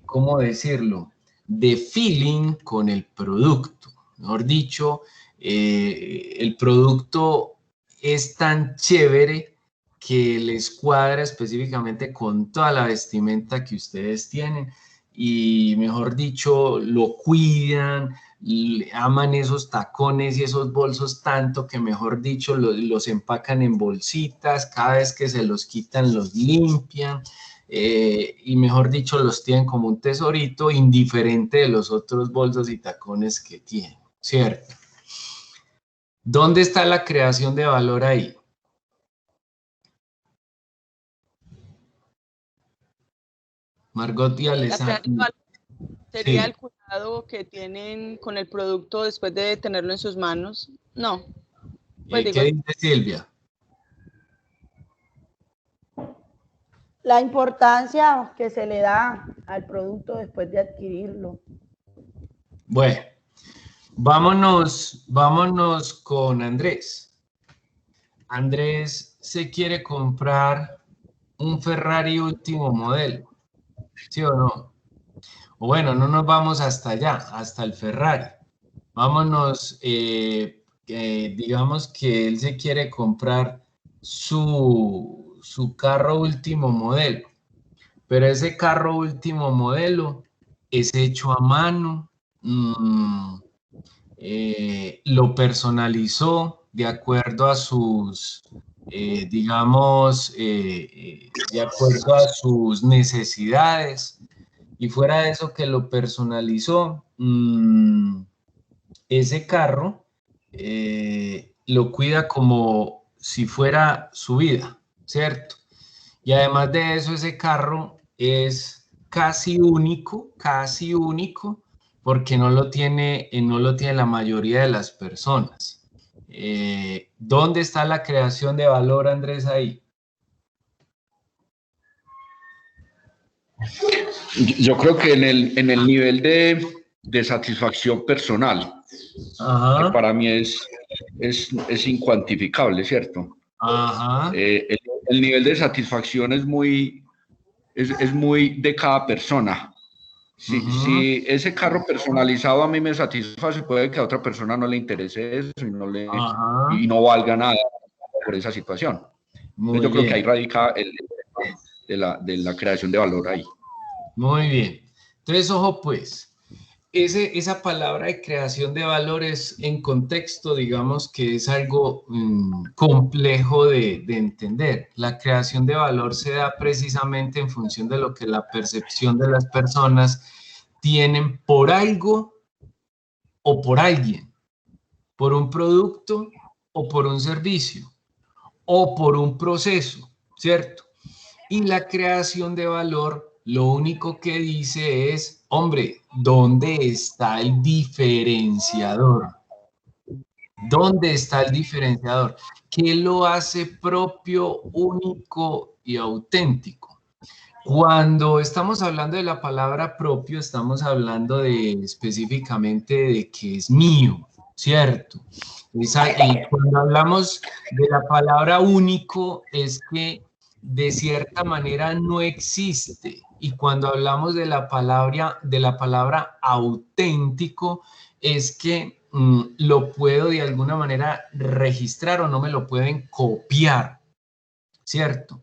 S1: ¿cómo decirlo?, de feeling con el producto. Mejor dicho, el producto es tan chévere que les cuadra específicamente con toda la vestimenta que ustedes tienen y, mejor dicho, lo cuidan, aman esos tacones y esos bolsos tanto que, mejor dicho, los empacan en bolsitas, cada vez que se los quitan los limpian. Y, mejor dicho, los tienen como un tesorito indiferente de los otros bolsos y tacones que tienen, ¿cierto? ¿Dónde está la creación de valor ahí? Margot y Alessandra.
S5: ¿Sería
S1: Sí.
S5: el cuidado que tienen con el producto después de tenerlo en sus manos? No. Pues
S1: ¿Qué dice Silvia?
S2: La importancia que se le da al producto después de adquirirlo.
S1: Bueno, vámonos con Andrés. Andrés se quiere comprar un Ferrari último modelo, ¿sí o no? O bueno, no nos vamos hasta allá, hasta el Ferrari. Vámonos, digamos que él se quiere comprar su carro último modelo, pero ese carro último modelo es hecho a mano, lo personalizó de acuerdo a sus, digamos, de acuerdo a sus necesidades, y fuera de eso que lo personalizó, ese carro lo cuida como si fuera su vida, ¿cierto? Y además de eso, ese carro es casi único, porque no lo tiene la mayoría de las personas. ¿Dónde está la creación de valor, Andrés, ahí?
S7: Yo creo que en el nivel de satisfacción personal,
S1: Ajá.
S7: que para mí es incuantificable, ¿cierto?
S1: Ajá.
S7: El nivel de satisfacción es muy de cada persona. Si ese carro personalizado a mí me satisface, puede que a otra persona no le interese eso y no valga nada por esa situación.
S1: Muy
S7: yo
S1: bien.
S7: Creo que ahí radica de la creación de valor ahí.
S1: Muy bien. Entonces, ojo pues, esa palabra de creación de valores en contexto, digamos que es algo complejo de entender. La creación de valor se da precisamente en función de lo que la percepción de las personas tienen por algo o por alguien, por un producto o por un servicio o por un proceso, ¿cierto? Y la creación de valor lo único que dice es, hombre, ¿dónde está el diferenciador? ¿Dónde está el diferenciador? ¿Qué lo hace propio, único y auténtico? Cuando estamos hablando de la palabra propio, estamos hablando específicamente de que es mío, ¿cierto? Y cuando hablamos de la palabra único, es que de cierta manera no existe. Y cuando hablamos de la palabra auténtico, es que lo puedo de alguna manera registrar o no me lo pueden copiar, ¿cierto?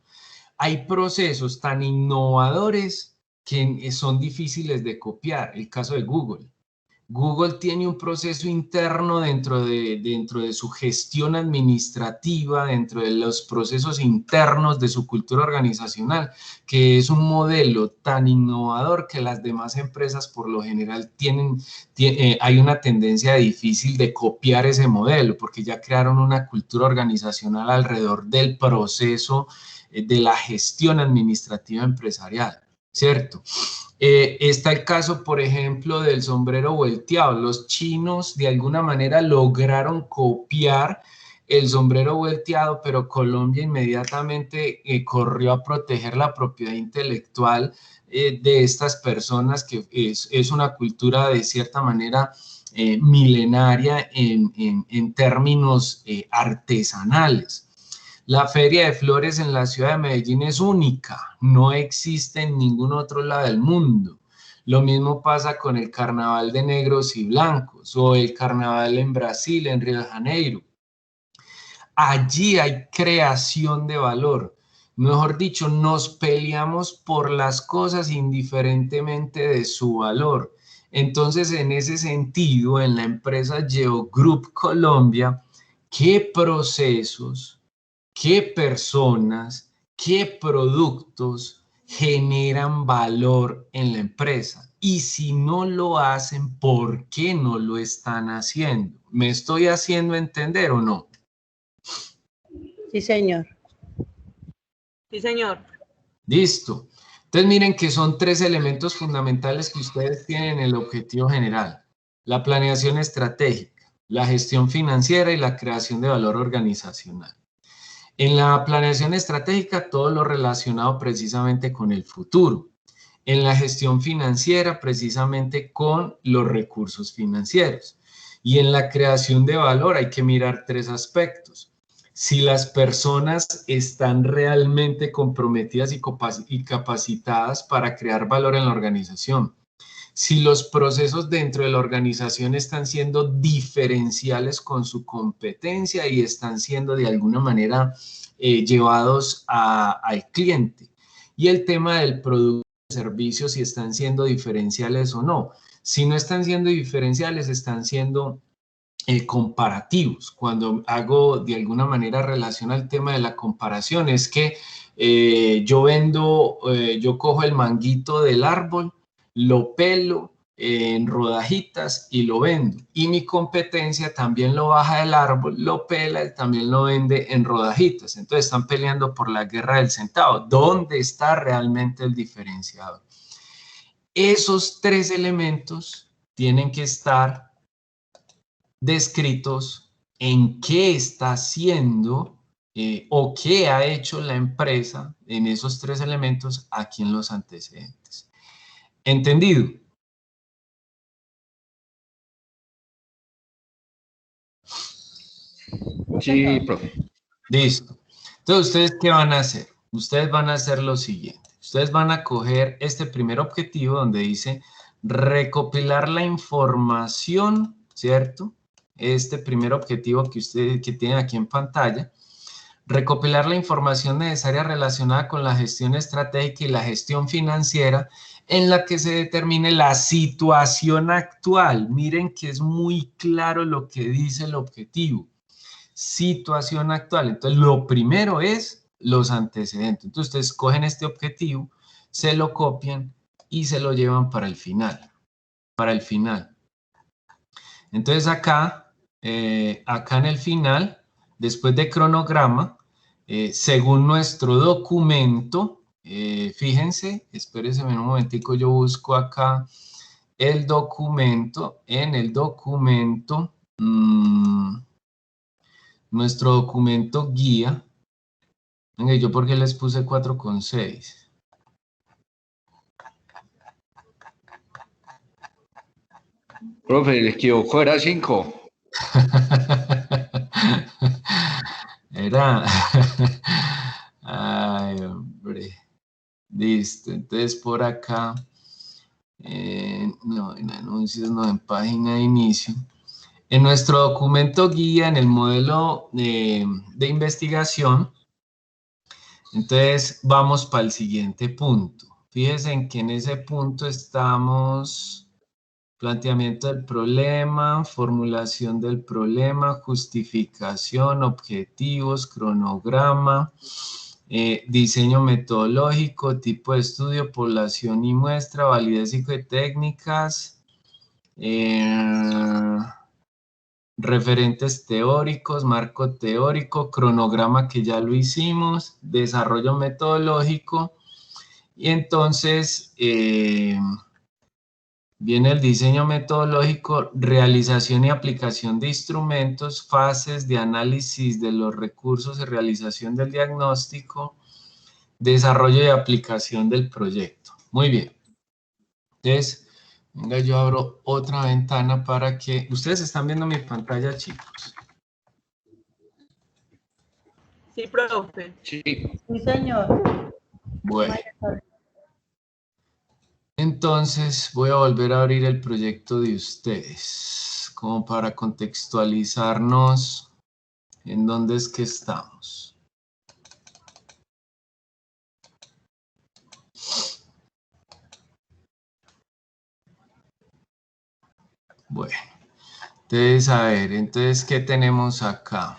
S1: Hay procesos tan innovadores que son difíciles de copiar. El caso de Google. Google tiene un proceso interno dentro de su gestión administrativa, dentro de los procesos internos de su cultura organizacional, que es un modelo tan innovador que las demás empresas por lo general hay una tendencia difícil de copiar ese modelo, porque ya crearon una cultura organizacional alrededor del proceso de la gestión administrativa empresarial, ¿cierto? Está el caso, por ejemplo, del sombrero volteado. Los chinos de alguna manera lograron copiar el sombrero volteado, pero Colombia inmediatamente corrió a proteger la propiedad intelectual de estas personas, que es una cultura de cierta manera milenaria en términos artesanales. La Feria de Flores en la ciudad de Medellín es única, no existe en ningún otro lado del mundo. Lo mismo pasa con el Carnaval de Negros y Blancos o el Carnaval en Brasil, en Río de Janeiro. Allí hay creación de valor. Mejor dicho, nos peleamos por las cosas indiferentemente de su valor. Entonces, en ese sentido, en la empresa GeoGroup Colombia, ¿qué procesos, qué personas, qué productos generan valor en la empresa? Y si no lo hacen, ¿por qué no lo están haciendo? ¿Me estoy haciendo entender o no?
S2: Sí, señor.
S5: Sí, señor.
S1: Listo. Entonces miren que son 3 elementos fundamentales que ustedes tienen en el objetivo general: la planeación estratégica, la gestión financiera y la creación de valor organizacional. En la planeación estratégica, todo lo relacionado precisamente con el futuro. En la gestión financiera, precisamente con los recursos financieros. Y en la creación de valor hay que mirar 3 aspectos. Si las personas están realmente comprometidas y capacitadas para crear valor en la organización. Si los procesos dentro de la organización están siendo diferenciales con su competencia y están siendo de alguna manera llevados al cliente. Y el tema del producto y servicios, si están siendo diferenciales o no. Si no están siendo diferenciales, están siendo comparativos. Cuando hago de alguna manera relación al tema de la comparación, es que yo cojo el manguito del árbol, lo pelo en rodajitas y lo vendo. Y mi competencia también lo baja del árbol, lo pela y también lo vende en rodajitas. Entonces están peleando por la guerra del centavo. ¿Dónde está realmente el diferenciador? Esos 3 elementos tienen que estar descritos en qué está haciendo o qué ha hecho la empresa en esos 3 elementos aquí en los antecedentes. ¿Entendido?
S7: Sí, profe.
S1: Listo. Entonces, ¿ustedes qué van a hacer? Ustedes van a hacer lo siguiente. Ustedes van a coger este primer objetivo donde dice recopilar la información, ¿cierto? Este primer objetivo que ustedes tienen aquí en pantalla. Recopilar la información necesaria relacionada con la gestión estratégica y la gestión financiera en la que se determine la situación actual. Miren que es muy claro lo que dice el objetivo. Situación actual. Entonces, lo primero es los antecedentes. Entonces, ustedes cogen este objetivo, se lo copian y se lo llevan para el final. Para el final. Entonces, acá en el final, después de cronograma, según nuestro documento, fíjense, espérense un momentico, yo busco acá el documento. En el documento, nuestro documento guía. Venga, ¿yo por qué les puse 4,6?
S7: Profe, le equivocó, era 5.
S1: Era... Ay, hombre. Listo, entonces por acá... no, en anuncios no, en página de inicio. En nuestro documento guía, en el modelo de investigación, entonces vamos para el siguiente punto. Fíjense en que en ese punto estamos: planteamiento del problema, formulación del problema, justificación, objetivos, cronograma, diseño metodológico, tipo de estudio, población y muestra, validez y técnicas, referentes teóricos, marco teórico, cronograma que ya lo hicimos, desarrollo metodológico. Y entonces Viene el diseño metodológico, realización y aplicación de instrumentos, fases de análisis de los recursos y realización del diagnóstico, desarrollo y aplicación del proyecto. Muy bien. Entonces, venga, yo abro otra ventana para que... ¿Ustedes están viendo mi pantalla, chicos?
S5: Sí, profe.
S7: Sí.
S2: Sí, señor.
S1: Bueno. Entonces, voy a volver a abrir el proyecto de ustedes, como para contextualizarnos en dónde es que estamos. Bueno, entonces, a ver, entonces, ¿qué tenemos acá?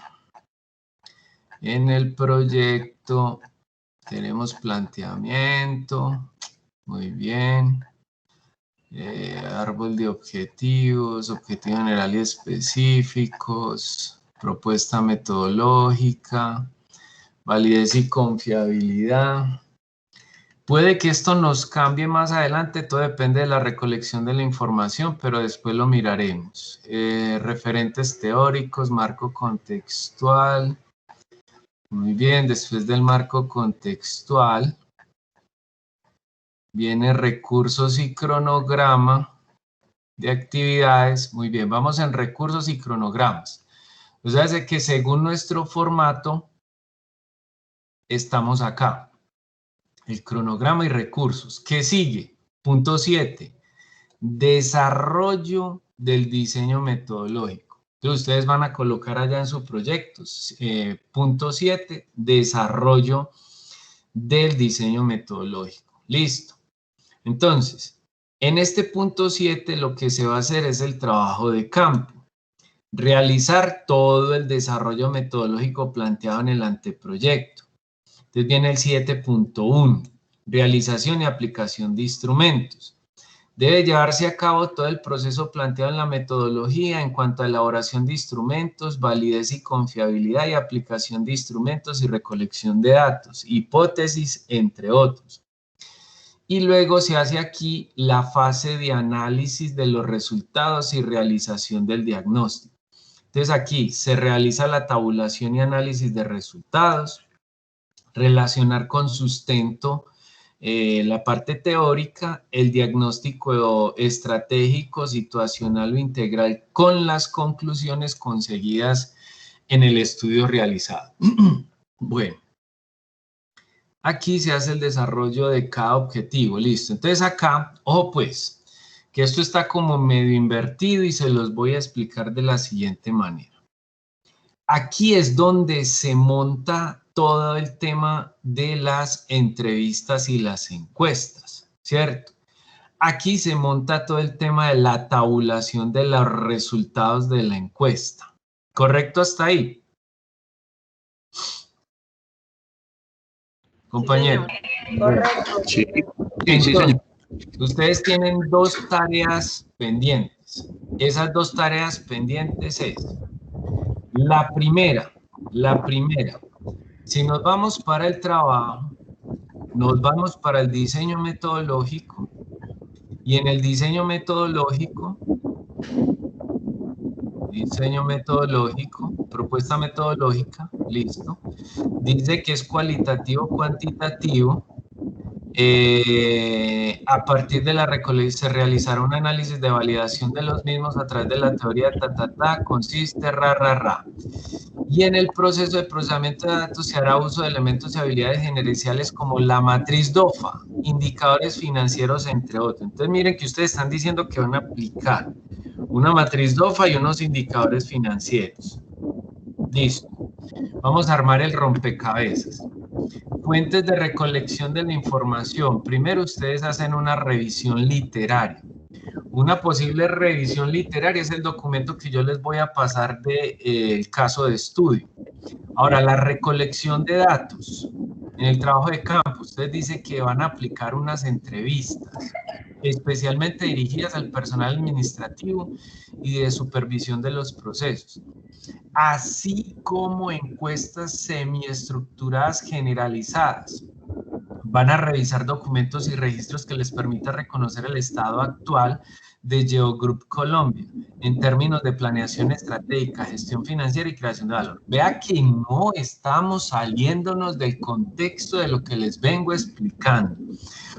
S1: En el proyecto tenemos planteamiento, muy bien. Árbol de objetivos, objetivos generales y específicos, propuesta metodológica, validez y confiabilidad. Puede que esto nos cambie más adelante, todo depende de la recolección de la información, pero después lo miraremos. Referentes teóricos, marco contextual. Muy bien, después del marco contextual viene recursos y cronograma de actividades. Muy bien, vamos en recursos y cronogramas. O sea, es que según nuestro formato estamos acá. El cronograma y recursos. ¿Qué sigue? Punto 7. Desarrollo del diseño metodológico. Entonces ustedes van a colocar allá en su proyecto. Punto 7. Desarrollo del diseño metodológico. Listo. Entonces, en este punto 7 lo que se va a hacer es el trabajo de campo. Realizar todo el desarrollo metodológico planteado en el anteproyecto. Entonces viene el 7.1, realización y aplicación de instrumentos. Debe llevarse a cabo todo el proceso planteado en la metodología en cuanto a elaboración de instrumentos, validez y confiabilidad y aplicación de instrumentos y recolección de datos, hipótesis, entre otros. Y luego se hace aquí la fase de análisis de los resultados y realización del diagnóstico. Entonces aquí se realiza la tabulación y análisis de resultados, relacionar con sustento la parte teórica, el diagnóstico estratégico, situacional o integral con las conclusiones conseguidas en el estudio realizado. Bueno, aquí se hace el desarrollo de cada objetivo, listo. Entonces acá, ojo pues, que esto está como medio invertido y se los voy a explicar de la siguiente manera. Aquí es donde se monta todo el tema de las entrevistas y las encuestas, ¿cierto? Aquí se monta todo el tema de la tabulación de los resultados de la encuesta. ¿Correcto hasta ahí? Compañero.
S2: Correcto.
S7: Sí, sí, sí, señor.
S1: Ustedes tienen dos tareas pendientes. Esas dos tareas pendientes es la primera, si nos vamos para el trabajo, nos vamos para el diseño metodológico y en el diseño metodológico, propuesta metodológica, listo, dice que es cualitativo, cuantitativo. A partir de la recolección se realizará un análisis de validación de los mismos a través de la teoría consiste, Y en el proceso de procesamiento de datos se hará uso de elementos y habilidades gerenciales como la matriz DOFA, indicadores financieros, entre otros. Entonces miren que ustedes están diciendo que van a aplicar una matriz DOFA y unos indicadores financieros. Listo. Vamos a armar el rompecabezas. Fuentes de recolección de la información. Primero ustedes hacen una revisión literaria. Una posible revisión literaria es el documento que yo les voy a pasar del caso de estudio. Ahora, la recolección de datos. En el trabajo de campo, ustedes dicen que van a aplicar unas entrevistas, especialmente dirigidas al personal administrativo y de supervisión de los procesos, así como encuestas semiestructuradas generalizadas. Van a revisar documentos y registros que les permita reconocer el estado actual de Geogroup Colombia en términos de planeación estratégica, gestión financiera y creación de valor. Vea que no estamos saliéndonos del contexto de lo que les vengo explicando.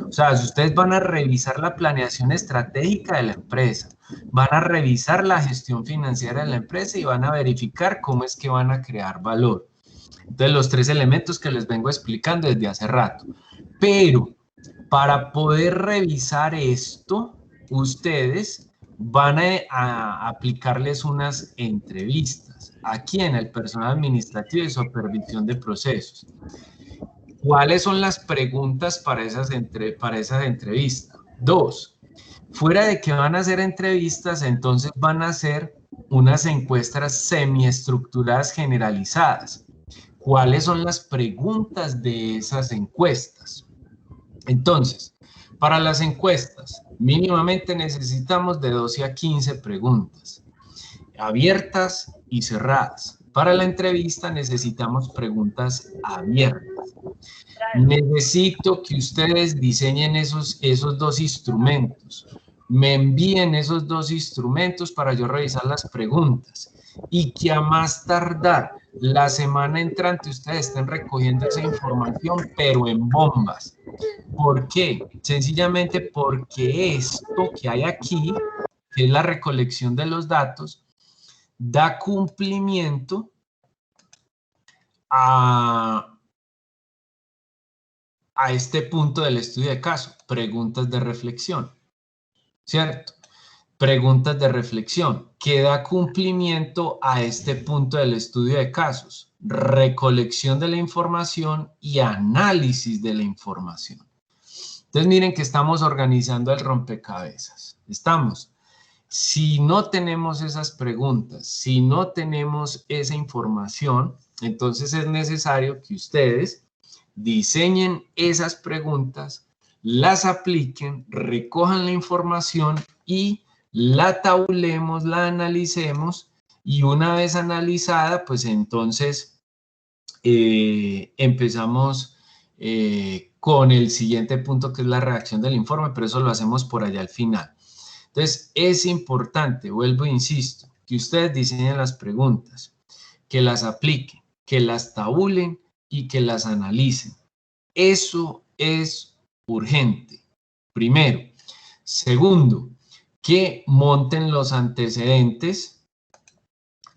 S1: O sea, si ustedes van a revisar la planeación estratégica de la empresa, van a revisar la gestión financiera de la empresa y van a verificar cómo es que van a crear valor. Entonces, los 3 elementos que les vengo explicando desde hace rato. Pero para poder revisar esto, ustedes van a aplicarles unas entrevistas. Aquí en el personal administrativo y supervisión de procesos. ¿Cuáles son las preguntas para esas entrevistas? 2. Fuera de que van a hacer entrevistas, entonces van a hacer unas encuestas semiestructuradas generalizadas. ¿Cuáles son las preguntas de esas encuestas? Entonces, para las encuestas, mínimamente necesitamos de 12 a 15 preguntas, abiertas y cerradas. Para la entrevista necesitamos preguntas abiertas. Necesito que ustedes diseñen esos 2 instrumentos. Me envíen esos 2 instrumentos para yo revisar las preguntas y que a más tardar la semana entrante ustedes estén recogiendo esa información, pero en bombas. ¿Por qué? Sencillamente porque esto que hay aquí, que es la recolección de los datos, da cumplimiento a este punto del estudio de caso, preguntas de reflexión, ¿cierto? Preguntas de reflexión, que da cumplimiento a este punto del estudio de casos, recolección de la información y análisis de la información. Entonces miren que estamos organizando el rompecabezas, estamos. Si no tenemos esas preguntas, si no tenemos esa información, entonces es necesario que ustedes diseñen esas preguntas, las apliquen, recojan la información y la tabulemos, la analicemos y una vez analizada, pues entonces empezamos con el siguiente punto que es la redacción del informe, pero eso lo hacemos por allá al final. Entonces es importante, vuelvo e insisto, que ustedes diseñen las preguntas, que las apliquen, que las tabulen y que las analicen. Eso es urgente, primero. Segundo, que monten los antecedentes,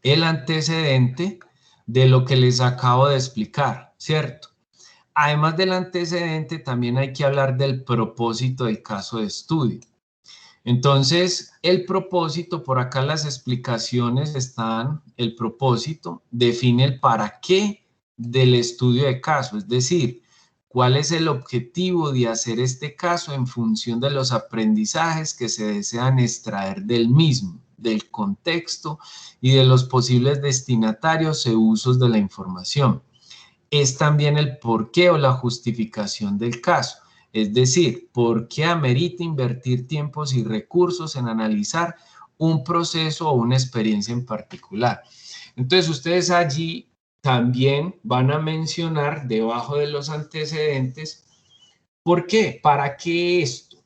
S1: el antecedente de lo que les acabo de explicar, ¿cierto? Además del antecedente, también hay que hablar del propósito del caso de estudio. Entonces, el propósito, por acá las explicaciones están, el propósito define el para qué del estudio de caso, es decir, cuál es el objetivo de hacer este caso en función de los aprendizajes que se desean extraer del mismo, del contexto y de los posibles destinatarios e usos de la información. Es también el porqué o la justificación del caso. Es decir, ¿por qué amerita invertir tiempos y recursos en analizar un proceso o una experiencia en particular? Entonces, ustedes allí también van a mencionar debajo de los antecedentes, ¿por qué? ¿Para qué esto?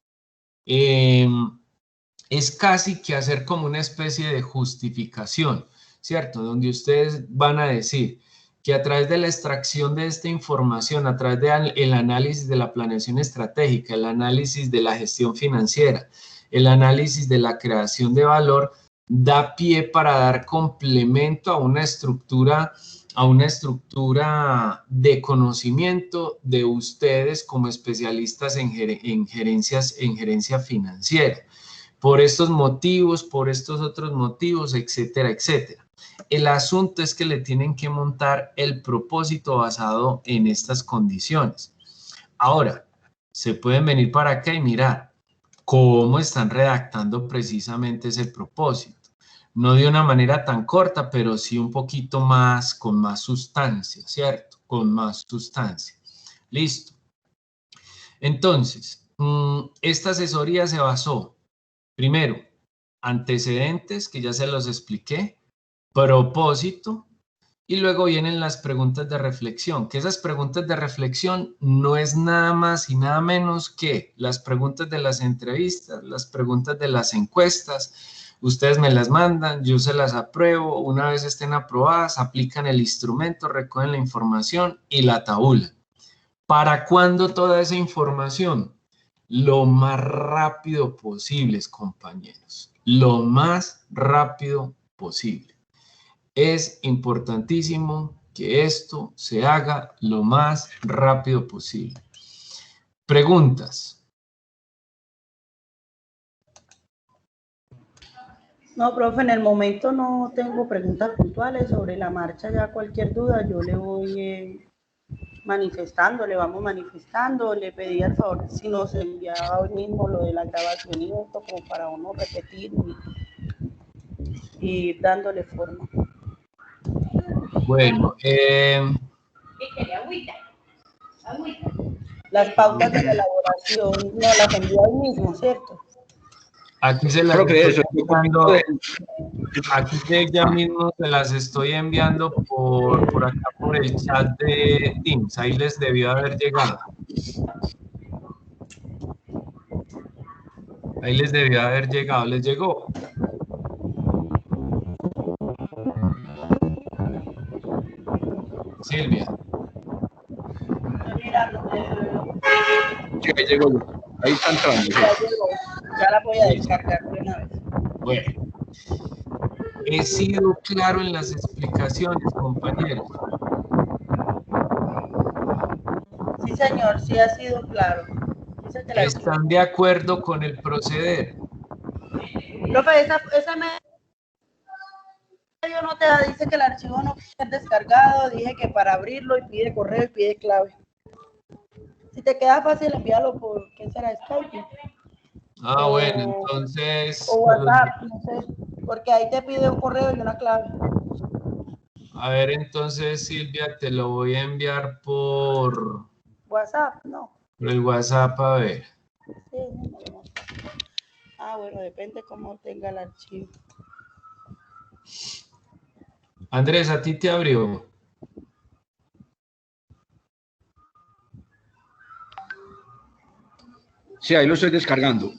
S1: Es casi que hacer como una especie de justificación, ¿cierto? Donde ustedes van a decir que a través de la extracción de esta información, a través del análisis de la planeación estratégica, el análisis de la gestión financiera, el análisis de la creación de valor, da pie para dar complemento a una estructura de conocimiento de ustedes como especialistas en gerencia financiera. Por estos motivos, por estos otros motivos, etcétera, etcétera. El asunto es que le tienen que montar el propósito basado en estas condiciones. Ahora, se pueden venir para acá y mirar cómo están redactando precisamente ese propósito. No de una manera tan corta, pero sí un poquito más, con más sustancia, ¿cierto? Con más sustancia. Listo. Entonces, esta asesoría se basó, primero, antecedentes, que ya se los expliqué, propósito Y luego vienen las preguntas de reflexión, que esas preguntas de reflexión no es nada más y nada menos que las preguntas de las entrevistas, las preguntas de las encuestas. Ustedes me las mandan, yo se las apruebo, una vez estén aprobadas, aplican el instrumento, recogen la información y la tabulan. ¿Para cuándo toda esa información? Lo más rápido posible, compañeros, lo más rápido posible. Es importantísimo que esto se haga lo más rápido posible. Preguntas.
S2: No, profe, en el momento no tengo preguntas puntuales sobre la marcha. Ya cualquier duda yo le voy manifestando, le vamos manifestando. Le pedí al favor si nos enviaba hoy mismo lo de la grabación y esto como para uno repetir y dándole forma.
S1: Bueno,
S2: las pautas de la elaboración no las envió hoy mismo, ¿cierto?
S1: Aquí se las estoy enviando, aquí ya mismo se las estoy enviando por acá por el chat de Teams. Ahí les debió haber llegado. Ahí les debió haber llegado. ¿Les llegó? Silvia.
S7: Sí, ahí llegó. Ahí está entrando.
S2: Ya llegó. Ya la voy a descargar de una vez.
S1: Bueno. He sido claro en las explicaciones, compañeros.
S2: Sí, señor, sí ha sido claro.
S1: ¿Están de acuerdo con el proceder?
S2: Profe, esa medio no te da, dice que el archivo no es descargado, dije que para abrirlo y pide correo y pide clave. Si te queda fácil, envíalo por, ¿qué será? Skype.
S1: Ah, bueno, entonces...
S2: O WhatsApp, no sé, porque ahí te pide un correo y una clave.
S1: A ver, entonces, Silvia, te lo voy a enviar por...
S2: WhatsApp, no.
S1: Por el WhatsApp, a ver.
S2: Sí, no. Ah, bueno, depende cómo tenga el archivo.
S1: Andrés, ¿a ti te abrió?
S7: Sí, ahí lo estoy descargando.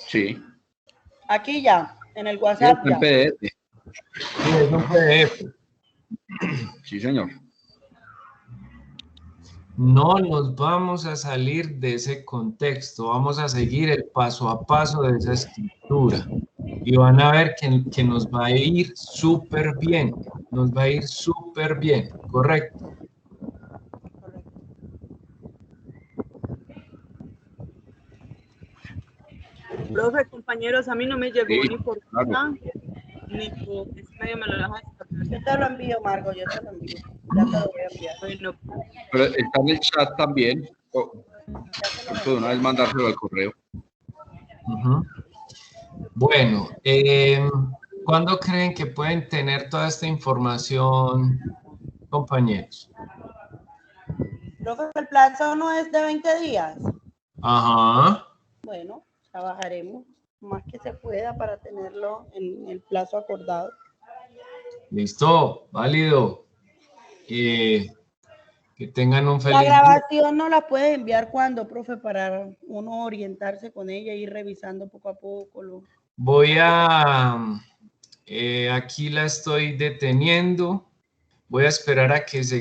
S7: Sí.
S2: Aquí ya, en el WhatsApp
S7: Sí,
S2: ya.
S7: PDF.
S1: Sí, es un PDF.
S7: Sí, señor.
S1: No nos vamos a salir de ese contexto, vamos a seguir el paso a paso de esa estructura y van a ver que nos va a ir súper bien, nos va a ir súper bien, ¿correcto?
S5: Profe, compañeros, a mí no me llegó
S7: Sí,
S5: ni por
S7: claro.
S5: WhatsApp, ni por ese medio me lo deja descargar.
S2: Yo te lo envío, Margo, yo te lo envío. Ya te lo voy a enviar.
S5: Bueno,
S7: Pero está en el chat también. Puedo una vez mandárselo al correo.
S1: Bueno, ¿cuándo creen que pueden tener toda esta información, compañeros?
S2: Profe, el plazo no es de 20 días.
S1: Ajá.
S2: Bueno, trabajaremos más que se pueda para tenerlo en el plazo acordado.
S1: Listo, válido. Que tengan un feliz
S2: La
S1: día.
S2: grabación no la puedes enviar cuando, profe, para uno orientarse con ella e ir revisando poco a poco.
S1: Voy a, aquí la estoy deteniendo. Voy a esperar a que se